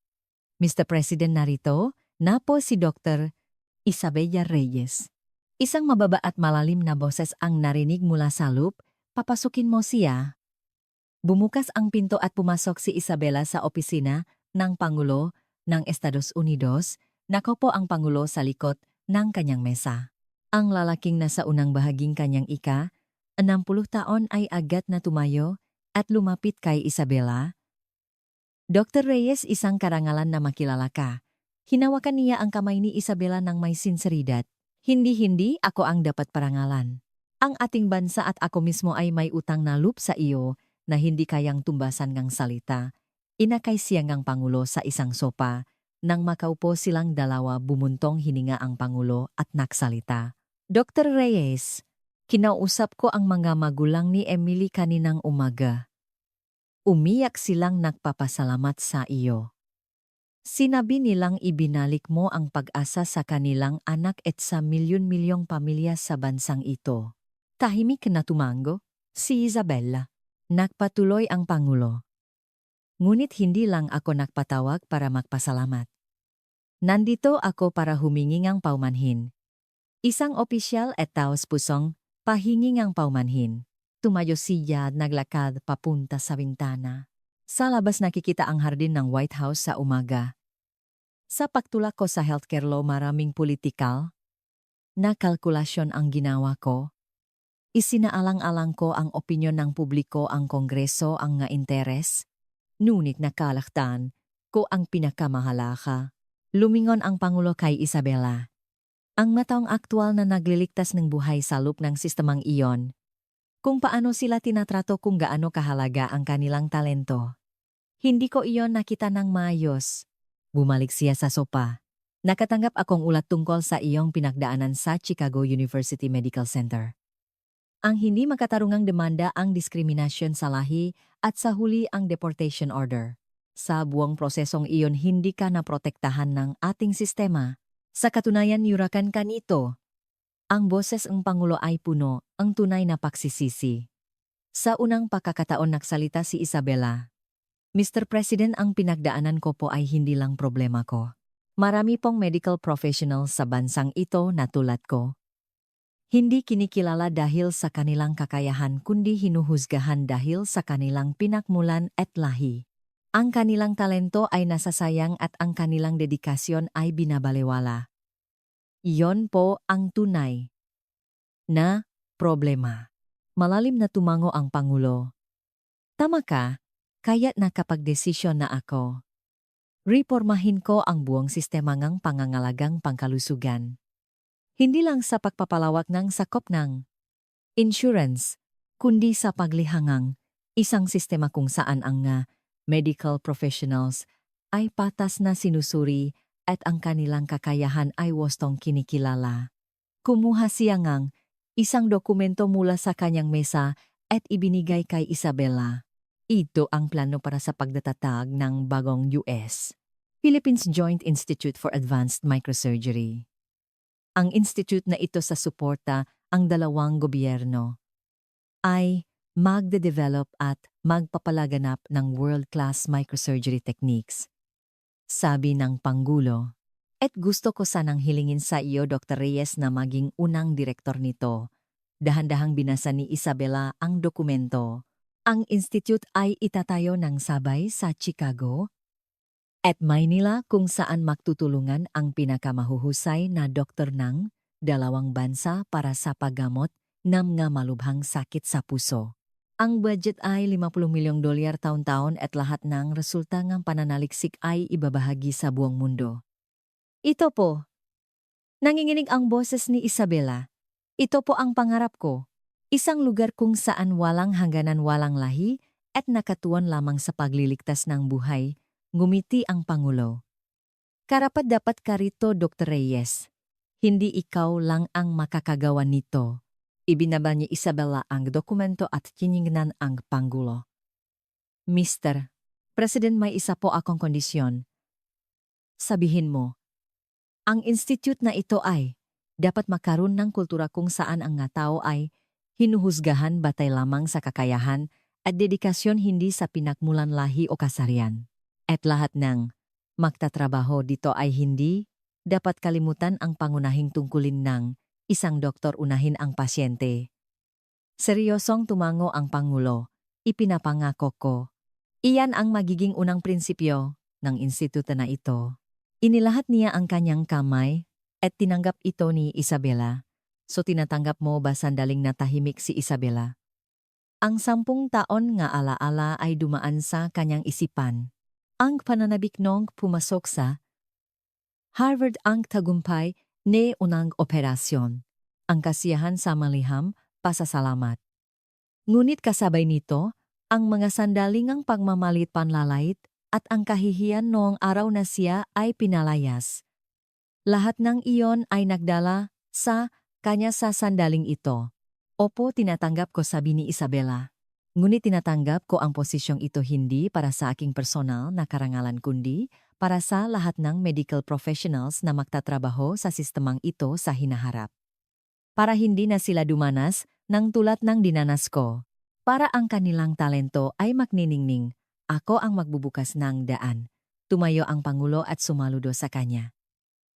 Mr. President, narito na po si Dr. Isabela Reyes. Isang mababa at malalim na boses ang narinig mula sa loop. Papasukin mo siya. Bumukas ang pinto at pumasok si Isabela sa opisina ng Pangulo ng Estados Unidos. Nakaupo ang Pangulo sa likod ng kanyang mesa. Ang lalaking nasa unang bahaging kanyang 60 taon ay agad na tumayo at lumapit kay Isabela. Dr. Reyes, isang karangalan na makilala ka. Hinawakan niya ang kamay ni Isabela ng may sinseridad. Hindi ako ang dapat parangalan. Ang ating bansa at ako mismo ay may utang na loob sa iyo na hindi kayang tumbasan ngang salita, inakay siya ngang Pangulo sa isang sopa, nang makaupo silang dalawa bumuntong hininga ang Pangulo at nagsalita. Dr. Reyes, kinausap ko ang mga magulang ni Emily kaninang umaga. Umiyak silang nagpapasalamat sa iyo. Sinabi nilang ibinalik mo ang pag-asa sa kanilang anak at sa milyon-milyong pamilya sa bansang ito. Tahimik na tumango si Isabella. Nagpatuloy ang Pangulo. Ngunit hindi lang ako nagpatawag para magpasalamat. Nandito ako para humingi ng paumanhin. Isang opisyal at taos-pusong pahingi ng paumanhin. Tumayo siya at naglakad papunta sa bintana. Sa labas nakikita ang hardin ng White House sa umaga. Sa pagtulak ko sa healthcare law maraming politikal na kalkulasyon ang ginawa ko. Isinaalang-alang ko ang opinyon ng publiko ang kongreso ang nga interes. Ngunit nakalaktan ko ang pinakamahalaga. Lumingon ang Pangulo kay Isabella. Ang mataong aktwal na nagliligtas ng buhay sa loob ng sistemang iyon. Kung paano sila tinatrato kung gaano kahalaga ang kanilang talento. Hindi ko iyon nakita ng maayos. Bumalik siya sa sopa. Nakatanggap akong ulat tungkol sa iyong pinagdaanan sa Chicago University Medical Center. Ang hindi makatarungang demanda ang diskriminasyon sa lahi at sa huli ang deportation order. Sa buong prosesong iyon hindi ka naprotektahan ng ating sistema. Sa katunayan yurakan ka nito. Ang boses ng Pangulo ay puno, ang tunay na pagsisisi. Sa unang pagkakataon nagsalita si Isabella. Mr. President, ang pinagdaanan ko po ay hindi lang problema ko. Marami pong medical professionals sa bansang ito na tulad ko. Hindi kinikilala dahil sa kanilang kakayahan kundi hinuhusgahan dahil sa kanilang pinakmulan at lahi. Ang kanilang talento ay nasasayang at ang kanilang dedikasyon ay binabalewala. Iyon po ang tunay na problema. Malalim na tumango ang Pangulo. Tama ka, kaya't nakapagdesisyon na ako. Reformahin ko ang buong sistema ng pangangalagang pangkalusugan. Hindi lang sa pagpapalawak ng sakop ng insurance, kundi sa paglihangang isang sistema kung saan ang medical professionals ay patas na sinusuri at ang kanilang kakayahan ay wastong kinikilala. Kumuha siya ngang isang dokumento mula sa kanyang mesa at ibinigay kay Isabella. Ito ang plano para sa pagdatatag ng bagong US Philippines Joint Institute for Advanced Microsurgery. Ang institute na ito sa suporta ang dalawang gobyerno ay magde-develop at magpapalaganap ng world-class microsurgery techniques. Sabi ng Pangulo, at gusto ko sanang hilingin sa iyo Dr. Reyes na maging unang direktor nito. Dahan-dahang binasa ni Isabella ang dokumento. Ang institute ay itatayo ng sabay sa Chicago at Maynila kung saan magtutulungan ang pinakamahuhusay na doktor ng dalawang bansa para sa paggamot ng mga malubhang sakit sa puso. Ang budget ay $50 milyong taon-taon at lahat ng resulta ng pananaliksik ay ibabahagi sa buong mundo. Ito po. Nanginginig ang boses ni Isabella. Ito po ang pangarap ko. Isang lugar kung saan walang hangganan walang lahi at nakatuon lamang sa pagliligtas ng buhay, ngumiti ang Pangulo. Karapat-dapat ka rito, Dr. Reyes. Hindi ikaw lang ang makakagawa nito. Ibinaba ni Isabella ang dokumento at tiningnan ang Pangulo. Mr. President, may isa po akong kondisyon. Sabihin mo, ang institute na ito ay dapat makaroon ng kultura kung saan ang nga tao ay hinuhusgahan batay lamang sa kakayahan at dedikasyon hindi sa pinakmulan lahi o kasarian. At lahat ng magtatrabaho dito ay hindi dapat kalimutan ang pangunahing tungkulin ng isang doktor unahin ang pasyente. Seryosong tumango ang Pangulo. Ipinapangako ko. Iyan ang magiging unang prinsipyo ng instituto na ito. Inilahat niya ang kanyang kamay at tinanggap ito ni Isabella. So tinatanggap mo ba sandaling natahimik si Isabella? Ang 10 taon nga alaala ay dumaan sa kanyang isipan. Ang pananabik nung pumasok sa Harvard ang tagumpay ni unang operasyon. Ang kasiyahan sa maliham, pasasalamat. Ngunit kasabay nito, ang mga sandaling ang pagmamalit panlalait, at ang kahihiyan noong araw na siya ay pinalayas. Lahat ng iyon ay nagdala sa kanya sa sandaling ito. Opo, tinatanggap ko, sabi ni Isabela. Ngunit tinatanggap ko ang posisyong ito hindi para sa aking personal na karangalan kundi para sa lahat ng medical professionals na magtatrabaho sa sistemang ito sa hinaharap. Para hindi na sila dumanas ng tulad ng dinanas ko. Para ang kanilang talento ay magniningning, ako ang magbubukas ng daan. Tumayo ang Pangulo at sumaludo sa kanya.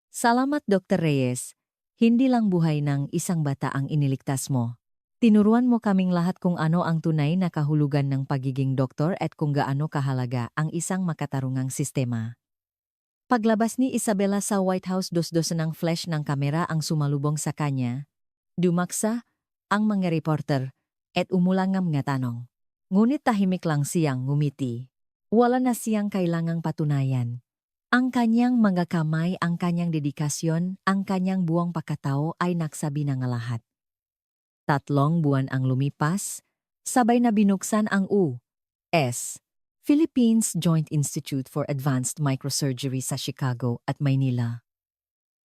Salamat, Dr. Reyes. Hindi lang buhay ng isang bata ang iniligtas mo. Tinuruan mo kaming lahat kung ano ang tunay na kahulugan ng pagiging doktor at kung gaano kahalaga ang isang makatarungang sistema. Paglabas ni Isabela sa White House, dos-dos ng flash ng kamera ang sumalubong sa kanya. Dumaksa ang mga reporter at umulangam nga tanong. Ngunit tahimik lang siyang ngumiti. Wala na siyang kailangang patunayan. Ang kanyang mga kamay, ang kanyang dedikasyon, ang kanyang buong pagkatao ay nagsabi ng lahat. 3 buwan ang lumipas, sabay na binuksan ang U.S. Philippines Joint Institute for Advanced Microsurgery sa Chicago at Maynila.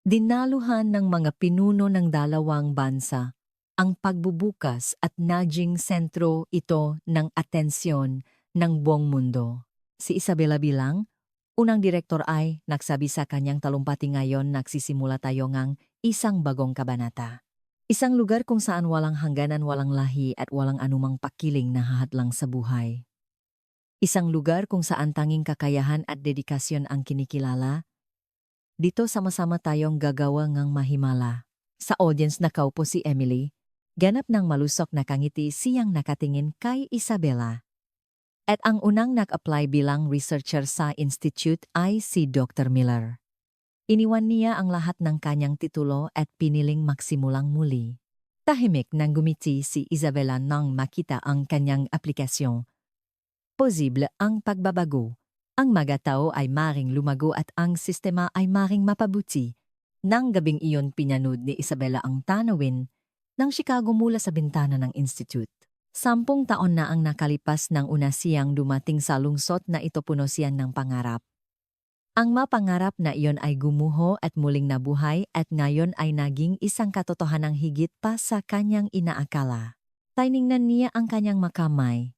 Dinaluhan ng mga pinuno ng dalawang bansa ang pagbubukas at naging sentro ito ng atensyon ng buong mundo. Si Isabela bilang unang direktor ay nagsabi sa kanyang talumpati, ngayon nagsisimula tayo ngang isang bagong kabanata. Isang lugar kung saan walang hangganan, walang lahi at walang anumang pakiling na hahadlang sa buhay. Isang lugar kung saan tanging kakayahan at dedikasyon ang kinikilala. Dito sama-sama tayong gagawa ngang mahimala. Sa audience nakaupo si Emily. Ganap ng malusok na kangiti siyang nakatingin kay Isabela. At ang unang nag-apply bilang researcher sa institute ay si Dr. Miller. Iniwan niya ang lahat ng kanyang titulo at piniling magsimulang muli. Tahimik nang gumiti si Isabela nang makita ang kanyang aplikasyon. Posible ang pagbabago. Ang mga tao ay maring lumago at ang sistema ay maring mapabuti. Nang gabing iyon pinanood ni Isabela ang tanawin ng Chicago mula sa bintana ng institute. 10 taon na ang nakalipas nang una siyang dumating sa lungsod na ito, puno siyan ng pangarap. Ang mapangarap na iyon ay gumuho at muling nabuhay at ngayon ay naging isang katotohanang higit pa sa kanyang inaakala. Tiningnan niya ang kanyang makamay.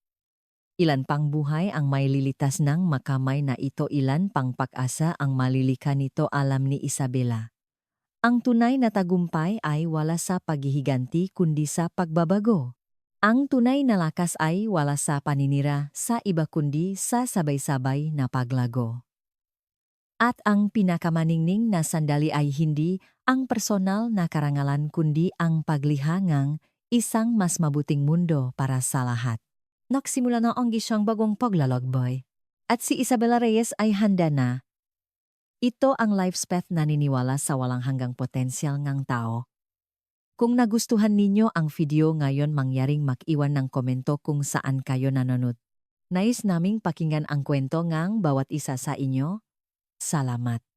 Ilan pang buhay ang may lilitas ng makamay na ito, ilan pang pag-asa ang malilikha nito, alam ni Isabela. Ang tunay na tagumpay ay wala sa paghihiganti kundi sa pagbabago. Ang tunay na lakas ay wala sa paninira sa iba kundi sa sabay-sabay na paglago. At ang pinakamaningning na sandali ay hindi ang personal na karangalan kundi ang paglihangang isang mas mabuting mundo para sa lahat. Nagsimula na ang isang bagong paglalakbay. At si Isabela Reyes ay handa na. Ito ang life's path, naniniwala sa walang hanggang potensyal ng tao. Kung nagustuhan ninyo ang video ngayon, mangyaring mag-iwan ng komento kung saan kayo nanonood. Nais naming pakinggan ang kwento ngang bawat isa sa inyo. Salamat.